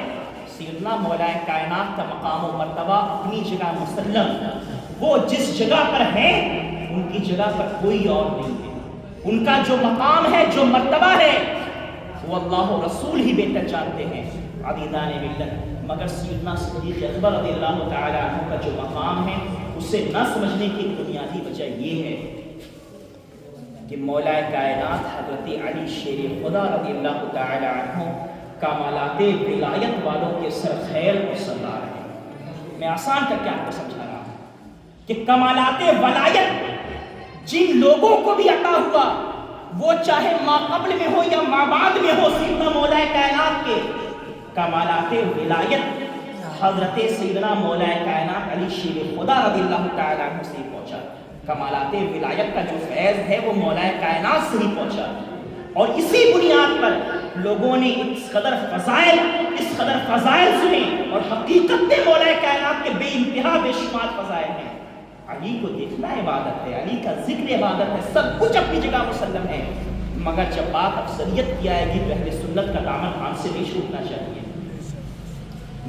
سیدنا مولا کائنات کا مقام و مرتبہ اپنی جگہ مسلم، وہ جس جگہ پر ہیں ان کی جگہ پر کوئی اور نہیں ہے. ان کا جو مقام ہے، جو مرتبہ ہے، وہ اللہ و رسول ہی بہتر جانتے ہیں. عزیزان ملت، مگر سیدنا صدیق اکبر رضی اللہ تعالیٰ عنہ کا جو مقام ہے اسے نہ سمجھنے کی بنیادی وجہ یہ ہے کہ مولا کائنات حضرت علی شیر خدا رضی اللہ تعالیٰ عنہ کمالات ولایت والوں کے سر خیر اور سردار ہیں. میں آسان کر کے آپ کو سمجھا رہا ہوں کہ کمالات ولایت جن لوگوں کو بھی عطا ہوا، وہ چاہے ما قبل میں ہو یا ما بعد میں ہو، سیدنا مولا کائنات کے کمالات ولایت حضرت سیدنا مولا کائنات علی شیر خدا رضی اللہ تعالیٰ عنہ سے پہنچا. کمالات ولایت کا جو فیض ہے وہ مولا کائنات سے ہی پہنچا، اور اسی بنیاد پر لوگوں نے اس قدر فضائل سنے، اور حقیقت میں مولا کائنات کے بے انتہا بے شمار فضائل ہیں. علی کو دیکھنا عبادت ہے، علی کا ذکر عبادت ہے، سب کچھ اپنی جگہ مسلم ہے. مگر جب بات افضلیت کی آئے گی تو اہل سنت کا دامن ہاتھ سے نہیں چھوٹنا چاہیے.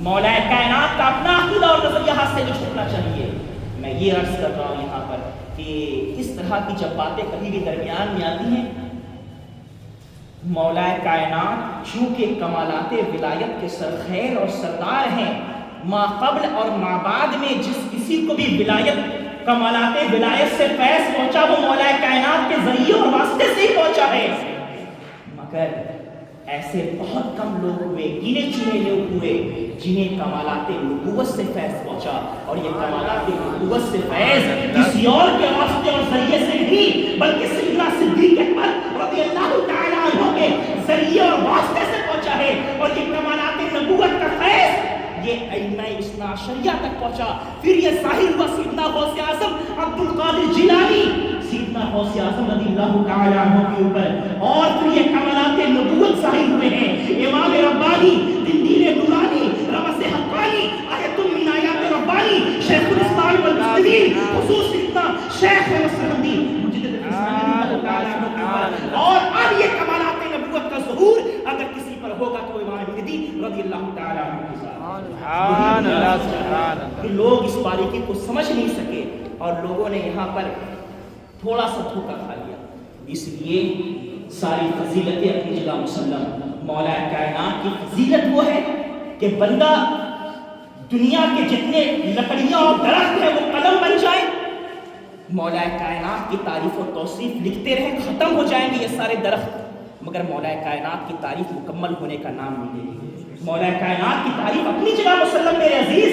مولا کائنات کا اپنا عقیدہ اور نظریہ ہاتھ سے نہیں چھوٹنا چاہیے. میں یہ عرض کر رہا ہوں یہاں پر کہ اس طرح کی جب باتیں کبھی بھی درمیان میں آتی ہیں، مولا کائنات چونکہ کمالات ولایت کے سرخیر اور سردار ہیں، ما قبل اور ما بعد میں جس کسی کو بھی ولایت، کمالات ولایت سے فیض پہنچا وہ مولا کائنات کے ذریعے اور واسطے سے ہی پہنچا ہے. مگر ایسے بہت کم لوگ ہوئے، گنے چنے لوگ ہوئے جنہیں کمالات نبوت سے فیض پہنچا. اور یہ کمالات نبوت سے فیض کسی اور کے واسطے اور ذریعے سے نہیں بلکہ سیدنا صدیق اکبر رضی اللہ تعالیٰ عنہ کے ذریعے اور واسطے سے پہنچا ہے. اور یہ کمالات نبوت کا فیض یہ ائمہ اثنا عشریہ تک پہنچا. پھر یہ ظاہر ہوا سیدنا غوث اعظم عبد القادر جیلانی، سیدنا غوث اعظم رضی اللہ تعالیٰ عنہ کے اوپر، اور پھر یہ کمالات نبوت ظاہر ہوئے ہیں. امام ربانی، دندیر نورانی، رمز حقانی، آیت من آیات ربانی، شیخ الاسلام والمسلمین، خصوص سیدنا شیخ مسلمدی مجدد الاسلام تعالیٰ عنہ. اور اب یہ کمالات نبوت کا ظہور اگر کسی پر ہوگا تو امام مہدی رضی اللہ تعالیٰ عنہ کے ساتھ. سبحان اللہ، سبحان اللہ. لوگ اس باریکی کو سمجھ نہیں سکے اور لوگوں نے یہاں پر تھوڑا سا دھوکہ کھا لیا. اس لیے ساری فضیلتیں اپنی جگہ مسلم. مولا کائنات کی فضیلت وہ ہے کہ بندہ دنیا کے جتنے لکڑیاں اور درخت ہیں وہ قلم بن جائے، مولا کائنات کی تعریف و توصیف لکھتے رہیں، ختم ہو جائیں گے یہ سارے درخت، مگر مولا کائنات کی تعریف مکمل ہونے کا نام نہیں لے گی. مولا کائنات کی تعریف اپنی جگہ مسلم میرے عزیز،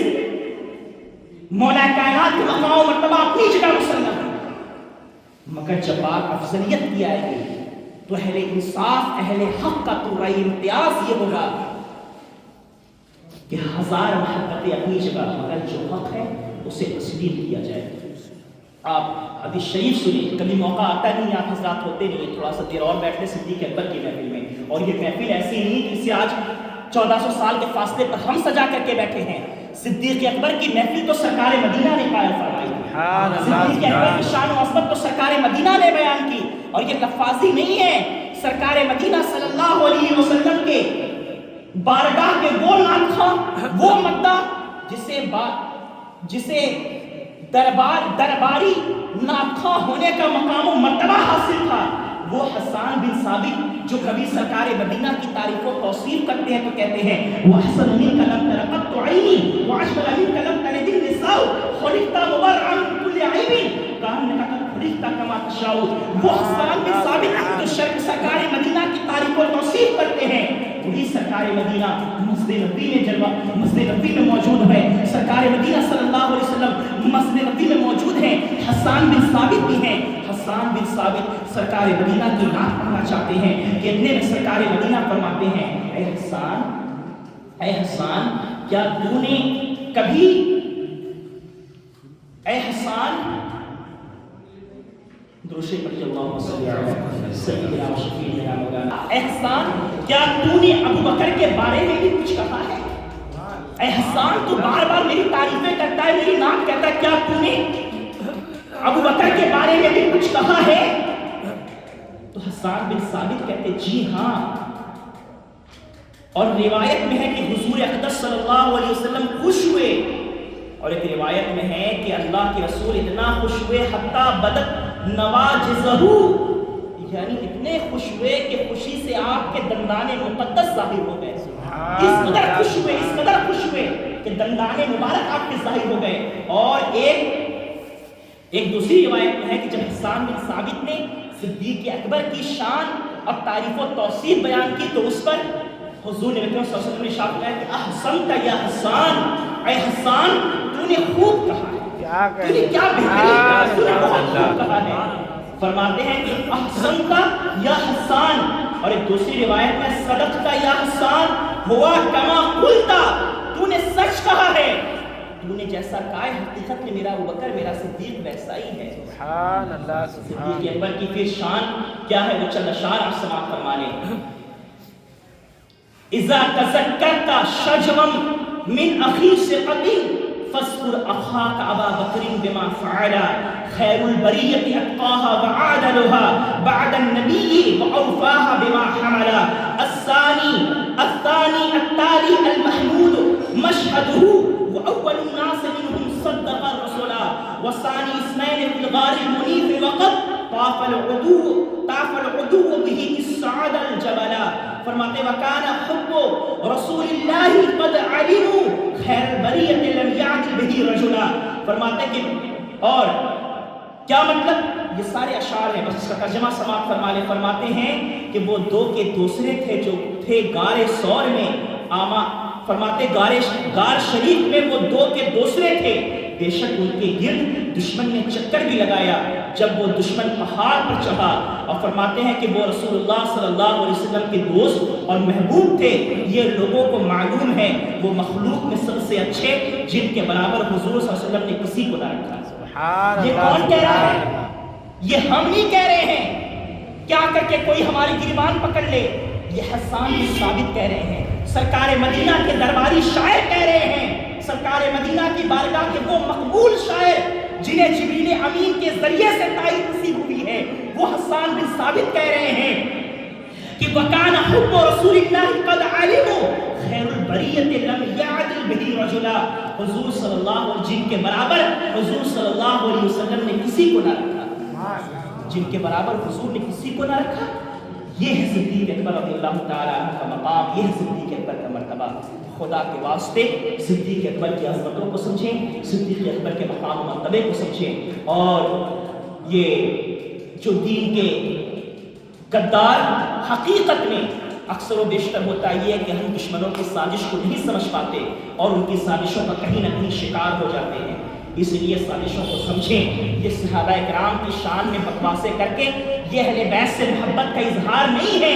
مولا کائنات کی مقام و مرتبہ اپنی جگہ مسلم ہے. مگر جب بات افضلیت کی آئے گی تو اہل انصاف، اہل حق کا تو رائے امتیاز یہ ہوگا کہ 1000 محبتیں اپنی جگہ، مگر جو حق ہے اسے تسلیم کیا جائے۔ آپ حدیث شریف سنیں، کبھی موقع آتا نہیں، آپ حضرات ہوتے نہیں، تھوڑا سا دیر اور بیٹھے صدیق اکبر کی محفل میں، اور یہ محفل ایسی نہیں کہ اسے آج 1400 سال کے فاصلے پر ہم سجا کر کے بیٹھے ہیں۔ صدیق اکبر کی محفل تو سرکار مدینہ نے قائم فرمائی تھی، صدیق اکبر کی شان و عظمت تو سرکار مدینہ نے بیان کی، اور یہ لفاظی نہیں ہے، سرکار مدینہ صلی اللہ علیہ وسلم کے بارگاہ کے وہ ناطخاں، وہ مداح جسے درباری ناطخاں ہونے کا مقام و مرتبہ حاصل تھا، وہ حسان بن ثابت جو کبھی سرکار مدینہ کی تعریف و توصیف کرتے ہیں تو کہتے ہیں وَأَحْسَنُ مِنْكَ لَمْ تَرَ قَطُّ عَيْنِي وَأَجْمَلَ مِنْكَ لَمْ تَلِدِ النِّسَاءُ خُلِقْتَ مُبَرَّأً مِنْ كُلِّ عَيْبٍ كَأَنَّكَ قَدْ خُلِقْتَ كَمَا تَشَاءُ۔ وہ حسان بن ثابت جو سرکار مدینہ کی تعریف و توصیف کرتے ہیں، وہی سرکار مدینہ مسجد نبوی میں موجود ہے، سرکار مدینہ صلی اللہ علیہ وسلم مسجد نبوی میں موجود ہیں، حسان بن ثابت بھی ہیں۔ حسان بن ثابت سرکار مدینہ کی نعت پڑھنا چاہتے ہیں کہ اتنے میں سرکار مدینہ فرماتے ہیں اے حسان کیا تو نے کبھی اے حسان درشے پر اللہم صلی علی سیدنا و شفیعنا مولانا، اے حسان کیا تو نے ابو بکر کے بارے میں بھی کچھ کہا ہے؟ اے حسان تو بار بار میری تعریفیں کرتا ہے، میری نعت کہتا ہے، کیا تو نے ابو بکر کے بارے میں بھی کچھ کہا ہے؟ تو حسان بن ثابت کہتے جی ہاں، اور روایت میں ہے کہ حضور اقدس صلی اللہ علیہ وسلم خوش ہوئے، اور ایک روایت میں ہے کہ اللہ کے رسول اتنا خوش ہوئے حتیٰ بدت نواجزہ، یعنی اتنے خوش ہوئے کہ خوشی سے آپ کے دندان مقدس ظاہر ہو گئے، اس قدر خوش ہوئے کہ دندان مبارک آپ کے ظاہر ہو گئے۔ اور ایک دوسری روایت میں ہے کہ جب حسان بن ثابت نے صدیق اکبر کی شان اور تعریف و توصیف بیان کی تو اس پر حضور نبی کریم صلی اللہ علیہ وسلم نے ارشاد فرمایا کہ احسنت یا حسان، اے حسان تو نے خوب کہا ہے، تو نے کیا بہترین کہا ہے۔ فرماتے ہیں کہ احسنت یا حسان، اور ایک دوسری روایت میں صدقت یا حسان ہوا کما قلت، تو نے سچ کہا ہے، تو نے جیسا کہا ہے حقیقت میں میرا ابوبکر میرا صدیق ویسا ہی ہے۔ سبحان اللہ، صدیق اکبر کی پھر شان کیا ہے، وہ چند اشعار آپ سماعت فرما لیں۔ اذا تذکرت شجوا من اخی ثقۃ فاذکر اخاک ابا بکر بما فعل، خیر البریۃ اتقاها وعادلها بعد النبی واوفاها بما حمل، الثانی التالی المحمود مشهده واول الناس منهم صدق الرسول، والثانی اثنین في الغار المنیف وقد طاف العدو به الصعد الجبل۔ فرماتے وکان حب رسول اللہ قد علموا خیر البریۃ لم یعدل به رجلا۔ فرماتے کہ اور کیا مطلب، یہ سارے اشعار ہیں، بس اس کا ترجمہ سماعت فرما لیں۔ فرماتے ہیں کہ وہ دو کے دوسرے تھے جو تھے غار ثور میں، فرماتے غار شریف میں وہ دو کے دوسرے تھے، بے شک ان کے گرد دشمن نے چکر بھی لگایا جب وہ دشمن پہاڑ پر چڑھا، اور فرماتے ہیں کہ وہ رسول اللہ صلی اللہ علیہ وسلم کے دوست اور محبوب تھے۔ یہ لوگوں کو معلوم ہے وہ مخلوق میں سب سے اچھے جن کے برابر حضور صلی اللہ علیہ وسلم نے کسی کو نہ رکھا۔ یہ کون کہہ رہا ہے؟ یہ ہم نہیں کہہ رہے ہیں کیا کر کے کوئی ہماری گریبان پکڑ لے، یہ حسان بن ثابت کہہ رہے ہیں، سرکار مدینہ کے درباری شاعر کہہ رہے ہیں، سرکار مدینہ کی بارگاہ کے وہ مقبول شاعر جنہیں جبریل امین کے ذریعے سے تائید نصیب ہوئی ہے، وہ حسان بن ثابت کہہ رہے ہیں کہ وَكَانَ حُبُّ رَسُولِ اللَّهِ قَدْ عَلِمُوا خَيْرُ الْبَرِيَّةِ لَمْ يَعْدِلْ بِهِ رَجُلًا، حضور صلی اللہ علیہ وسلم جن کے برابر حضور صلی اللہ علیہ وسلم نے کسی کو نہ رکھا، جن کے برابر حضور نے کسی کو نہ رکھا۔ یہ ہے صدیق اکبر رضی اللہ تعالیٰ عنہ کا مقام، یہ ہے صدیق اکبر کا مرتبہ۔ خدا کے واسطے صدیق اکبر کی عظمتوں کو سمجھیں، صدیق اکبر کے مقام و مرتبے کو سمجھیں، اور یہ جو دین کے غدار حقیقت میں اکثر و بیشتر ہوتا یہ ہے کہ ہم دشمنوں کی سازش کو نہیں سمجھ پاتے اور ان کی سازشوں کا کہیں نہ کہیں شکار ہو جاتے ہیں، اس لیے سازشوں کو سمجھیں۔ یہ صحابہ کرام کی شان میں بکواسے کر کے یہ اہل بیت سے محبت کا اظہار نہیں ہے،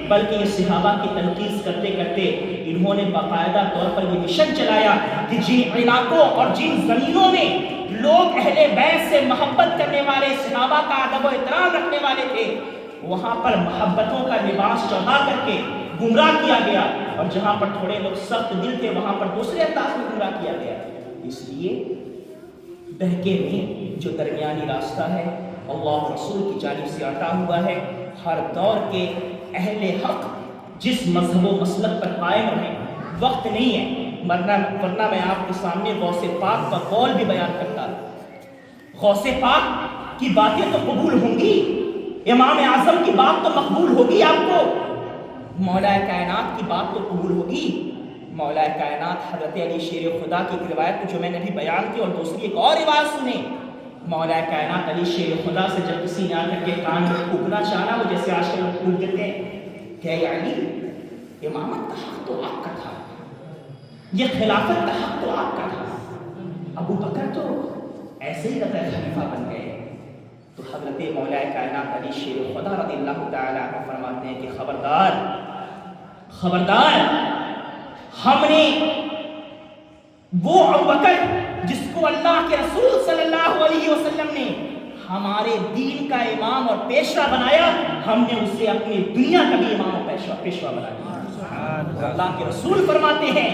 بلکہ یہ صحابہ کی تنقید کرتے کرتے انہوں نے باقاعدہ طور پر یہ مشن چلایا کہ جن علاقوں اور جن زمینوں میں لوگ اہل بیت سے محبت کرنے والے، صحابہ کا ادب و احترام رکھنے والے تھے، وہاں پر محبتوں کا لباس چڑھا کر کے گمراہ کیا گیا، اور جہاں پر تھوڑے لوگ سخت دل تھے وہاں پر دوسرے انداز میں گمراہ کیا گیا۔ اس لیے بہکے میں جو درمیانی راستہ ہے اللہ رسول کی جانب سے عطا ہوا ہے، ہر دور کے اہل حق جس مذہب و مسلک پر قائم رہیں، وقت نہیں ہے ورنہ میں آپ کے سامنے غوث پاک کا قول بھی بیان کرتا۔ غوث پاک کی باتیں تو قبول ہوں گی، امام اعظم کی بات تو مقبول ہوگی، آپ کو مولا کائنات کی بات تو قبول ہوگی۔ مولا کائنات حضرت علی شیر خدا کی روایت کو جو میں نے ابھی بیان کی، اور دوسری ایک اور روایت سنیں، مولا کائنات علی شیر خدا سے جب کسی نے آ کر کے کان میں پھونکنا چاہا، وہ جیسے آج کل لوگ پھونک دیتے ہیں کہ اے علی، امامت کا حق تو آپ کا تھا، یہ خلافت کا حق تو آپ کا تھا، ابو بکر تو ایسے ہی لگتا ہے خلیفہ بن گئے۔ تو حضرت مولا کائنات علی شیر خدا رضی اللہ تعالی عنہ فرماتے ہیں کہ خبردار خبردار، ہم نے وہ ابو بکر جس کو اللہ کے رسول صلی اللہ علیہ وسلم نے ہمارے دین کا امام اور پیشوا بنایا، ہم نے اسے اپنی دنیا کا بھی امام اور پیشوا بنایا۔ اللہ کے رسول فرماتے ہیں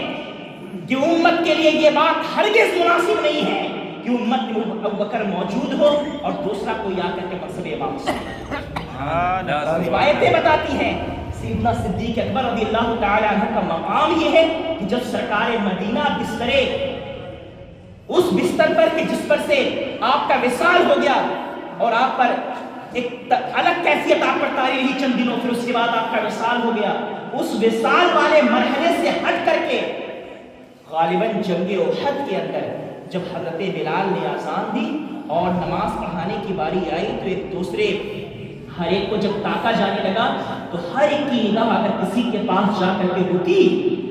کہ امت کے لیے یہ بات ہرگز مناسب نہیں ہے کہ امت میں ابو بکر موجود ہو اور دوسرا کوئی آ کر کے منصب امام سے۔ روایتیں بتاتی ہیں سیدنا صدیق اکبر رضی اللہ تعالی عنہ کا مقام یہ ہے کہ جب سرکار مدینہ بسترے اس بستر پر کہ جس پر سے آپ کا وصال ہو گیا اور آپ پر ایک الگ کیفیت آپ پر طاری رہی چند دنوں، پھر اس کے بعد آپ کا وصال ہو گیا، اس وصال والے مرحلے سے ہٹ کر کے غالباً جنگ احد کے اندر جب حضرت بلال نے اذان دی اور نماز پڑھانے کی باری آئی تو ایک دوسرے ہر ایک کو جب تاکا جانے لگا تو ہر ایک کی نگاہ اگر کسی کے پاس جا کر کے رکی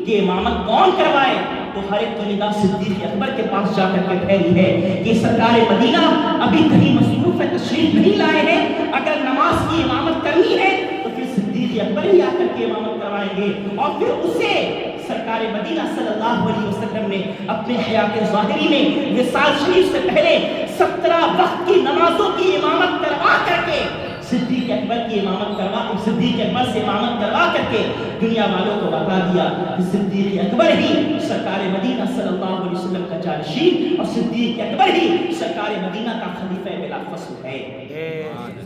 کہ امامت کون کروائے تو ہر ایک کی نگاہ صدیق اکبر کے پاس جا کر کے پھیلی ہے کہ سرکار مدینہ ابھی کہیں مصروف ہے، تشریف نہیں لائے ہیں، اگر نماز کی امامت کرنی ہے تو پھر صدیق اکبر ہی آ کر کے امامت کروائیں گے۔ اور پھر اسے سرکار مدینہ صلی اللہ علیہ وسلم نے اپنے حیات ظاہری میں وصال شریف سے پہلے 17 وقت کی نمازوں کی امامت کروا کر کے صدیق اکبر کی امامت کروا صدیق اکبر سے امامت کروا کر کے دنیا والوں کو بتا دیا کہ صدیق اکبر ہی سرکار مدینہ صلی اللہ علیہ وسلم کا جانشین اور صدیق اکبر ہی سرکار مدینہ کا خلیفہ بلا فصل ہے۔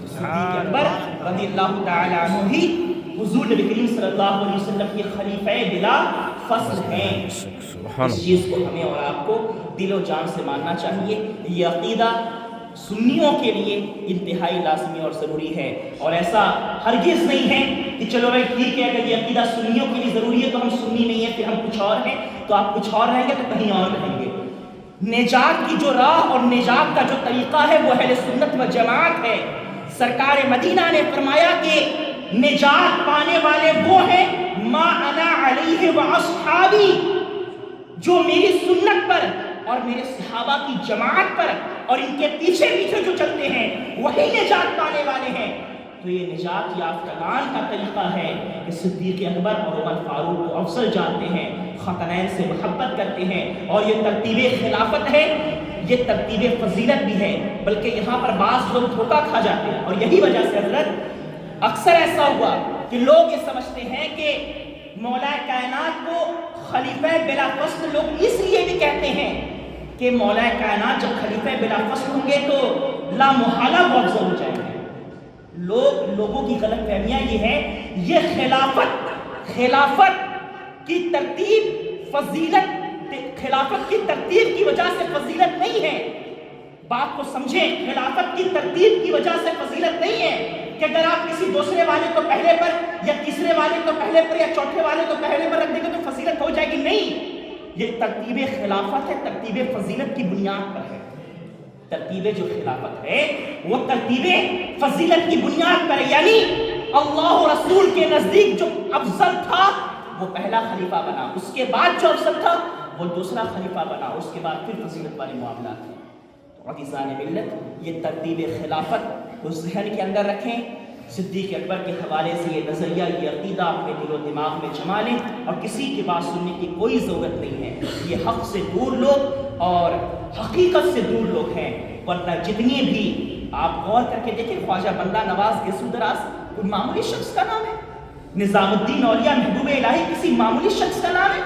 صدیق اکبر رضی اللہ تعالی عنہ ہی حضور نبی کریم صلی اللہ علیہ وسلم کے خلیفہ بلا فصل ہیں۔ اس چیز کو ہمیں اور آپ کو دل و جان سے ماننا چاہیے۔ یہ عقیدہ سنیوں کے لیے انتہائی لازمی اور ضروری ہے، اور ایسا ہرگز نہیں ہے کہ چلو بھائی ٹھیک ہے اگر یہ عقیدہ سنیوں کے لیے ضروری ہے تو ہم سنی نہیں ہے پھر ہم کچھ اور ہیں تو آپ کچھ اور رہیں گے تو کہیں اور رہیں گے۔ نجات کی جو راہ اور نجات کا جو طریقہ ہے وہ اہل سنت و جماعت ہے۔ سرکار مدینہ نے فرمایا کہ نجات پانے والے وہ ہیں ما انا علیہ واصحابی، جو میری سنت پر اور میرے صحابہ کی جماعت پر اور ان کے پیچھے پیچھے جو چلتے ہیں وہی نجات پانے والے ہیں۔ تو یہ نجات یافتگان کا طریقہ ہے کہ صدیق اکبر اور عمر فاروق کو افضل جانتے ہیں، خاتنین سے محبت کرتے ہیں، اور یہ ترتیب خلافت ہے، یہ ترتیب فضیلت بھی ہے۔ بلکہ یہاں پر بعض لوگ دھوکہ کھا جاتے ہیں، اور یہی وجہ سے حضرت اکثر ایسا ہوا کہ لوگ یہ سمجھتے ہیں کہ مولا کائنات کو خلیفہ بلا فصل لوگ اس لیے بھی کہتے ہیں کہ مولا کائنات جب خلیفہ بلا فصل ہوں گے تو لا محالہ وہ افضل ہو جائیں گے۔ لوگوں کی غلط فہمیاں یہ ہے، یہ خلافت کی ترتیب فضیلت، خلافت کی ترتیب کی وجہ سے فضیلت نہیں ہے۔ بات کو سمجھیں، خلافت کی ترتیب کی وجہ سے فضیلت نہیں ہے کہ اگر آپ کسی دوسرے والے کو پہلے پر یا تیسرے والے کو پہلے پر یا چوتھے والے کو پہلے پر رکھ دیں گے تو فضیلت ہو جائے گی، نہیں۔ یہ ترتیب خلافت ہے، ترتیب فضیلت کی بنیاد پر ہے۔ ترتیب جو خلافت ہے وہ ترتیب فضیلت کی بنیاد پر ہے، یعنی اللہ و رسول کے نزدیک جو افضل تھا وہ پہلا خلیفہ بنا، اس کے بعد جو افضل تھا وہ دوسرا خلیفہ بنا، اس کے بعد پھر فضیلت والے معاملات ہیں۔ عزیزان ملت، یہ ترتیب خلافت اس ذہن کے اندر رکھیں۔ صدیق اکبر کے حوالے سے یہ نظریہ، یہ عقیدہ اپنے دل و دماغ میں جما لیں اور کسی کی بات سننے کی کوئی ضرورت نہیں ہے. یہ حق سے دور لوگ اور حقیقت سے دور لوگ ہیں. ورنہ جتنی بھی آپ غور کر کے دیکھیں، خواجہ بندہ نواز گیسو دراز کوئی معمولی شخص کا نام ہے؟ نظام الدین اولیاء محبوب الہی کسی معمولی شخص کا نام ہے؟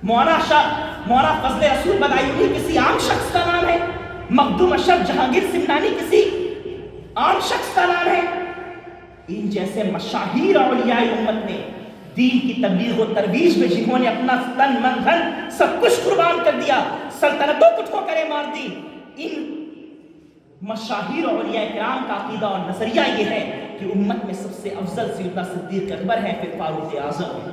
مولانا فضل رسول بدایونی کسی عام شخص کا نام ہے؟ مخدوم اشرف جہانگیر سمنانی کسی عام شخص کا نام ہے؟ ان جیسے مشاہیر اولیاء امت نے دین کی تبلیغ و ترویج میں جنہوں نے اپنا تن من دھن سب کچھ قربان کر دیا، سلطنتوں کو ٹھوکریں مار دی، ان مشاہیر اولیاء کرام کا عقیدہ اور نظریہ یہ ہے کہ امت میں سب سے افضل سیدنا صدیق اکبر ہیں، پھر فاروق اعظم ہیں.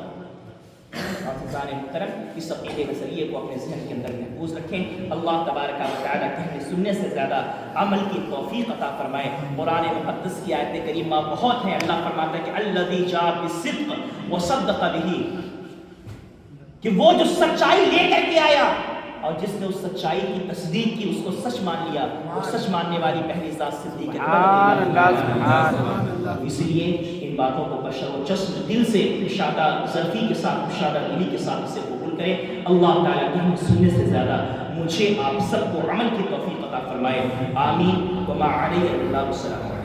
عزیزان محترم، اس عقیدے نظریے کو اپنے ذہن کے اندر محفوظ رکھیں. اللہ تبارک و تعالیٰ کہنے سننے سے زیادہ عمل کی توفیق عطا فرمائے. قرآن مقدس کی آیت کریمہ بہت ہیں. اللہ فرماتا ہے کہ الذی جاء بالصدق وصدق بہ، کہ وہ جو سچائی لے کر کے آیا اور جس نے اس سچائی کی تصدیق کی، اس کو سچ مان لیا، وہ سچ ماننے والی پہلی ذات صدیق اکبر. اس لیے ان باتوں کو بشر و جسم دل سے اشادہ ظرفی کے ساتھ، اشادہ دلی کے ساتھ اسے قبول کریں. اللہ تعالیٰ کی سننے سے زیادہ مجھے آپ سب کو عمل کی توفیق عطا فرمائے. آمین. وما علیہ الا السلام.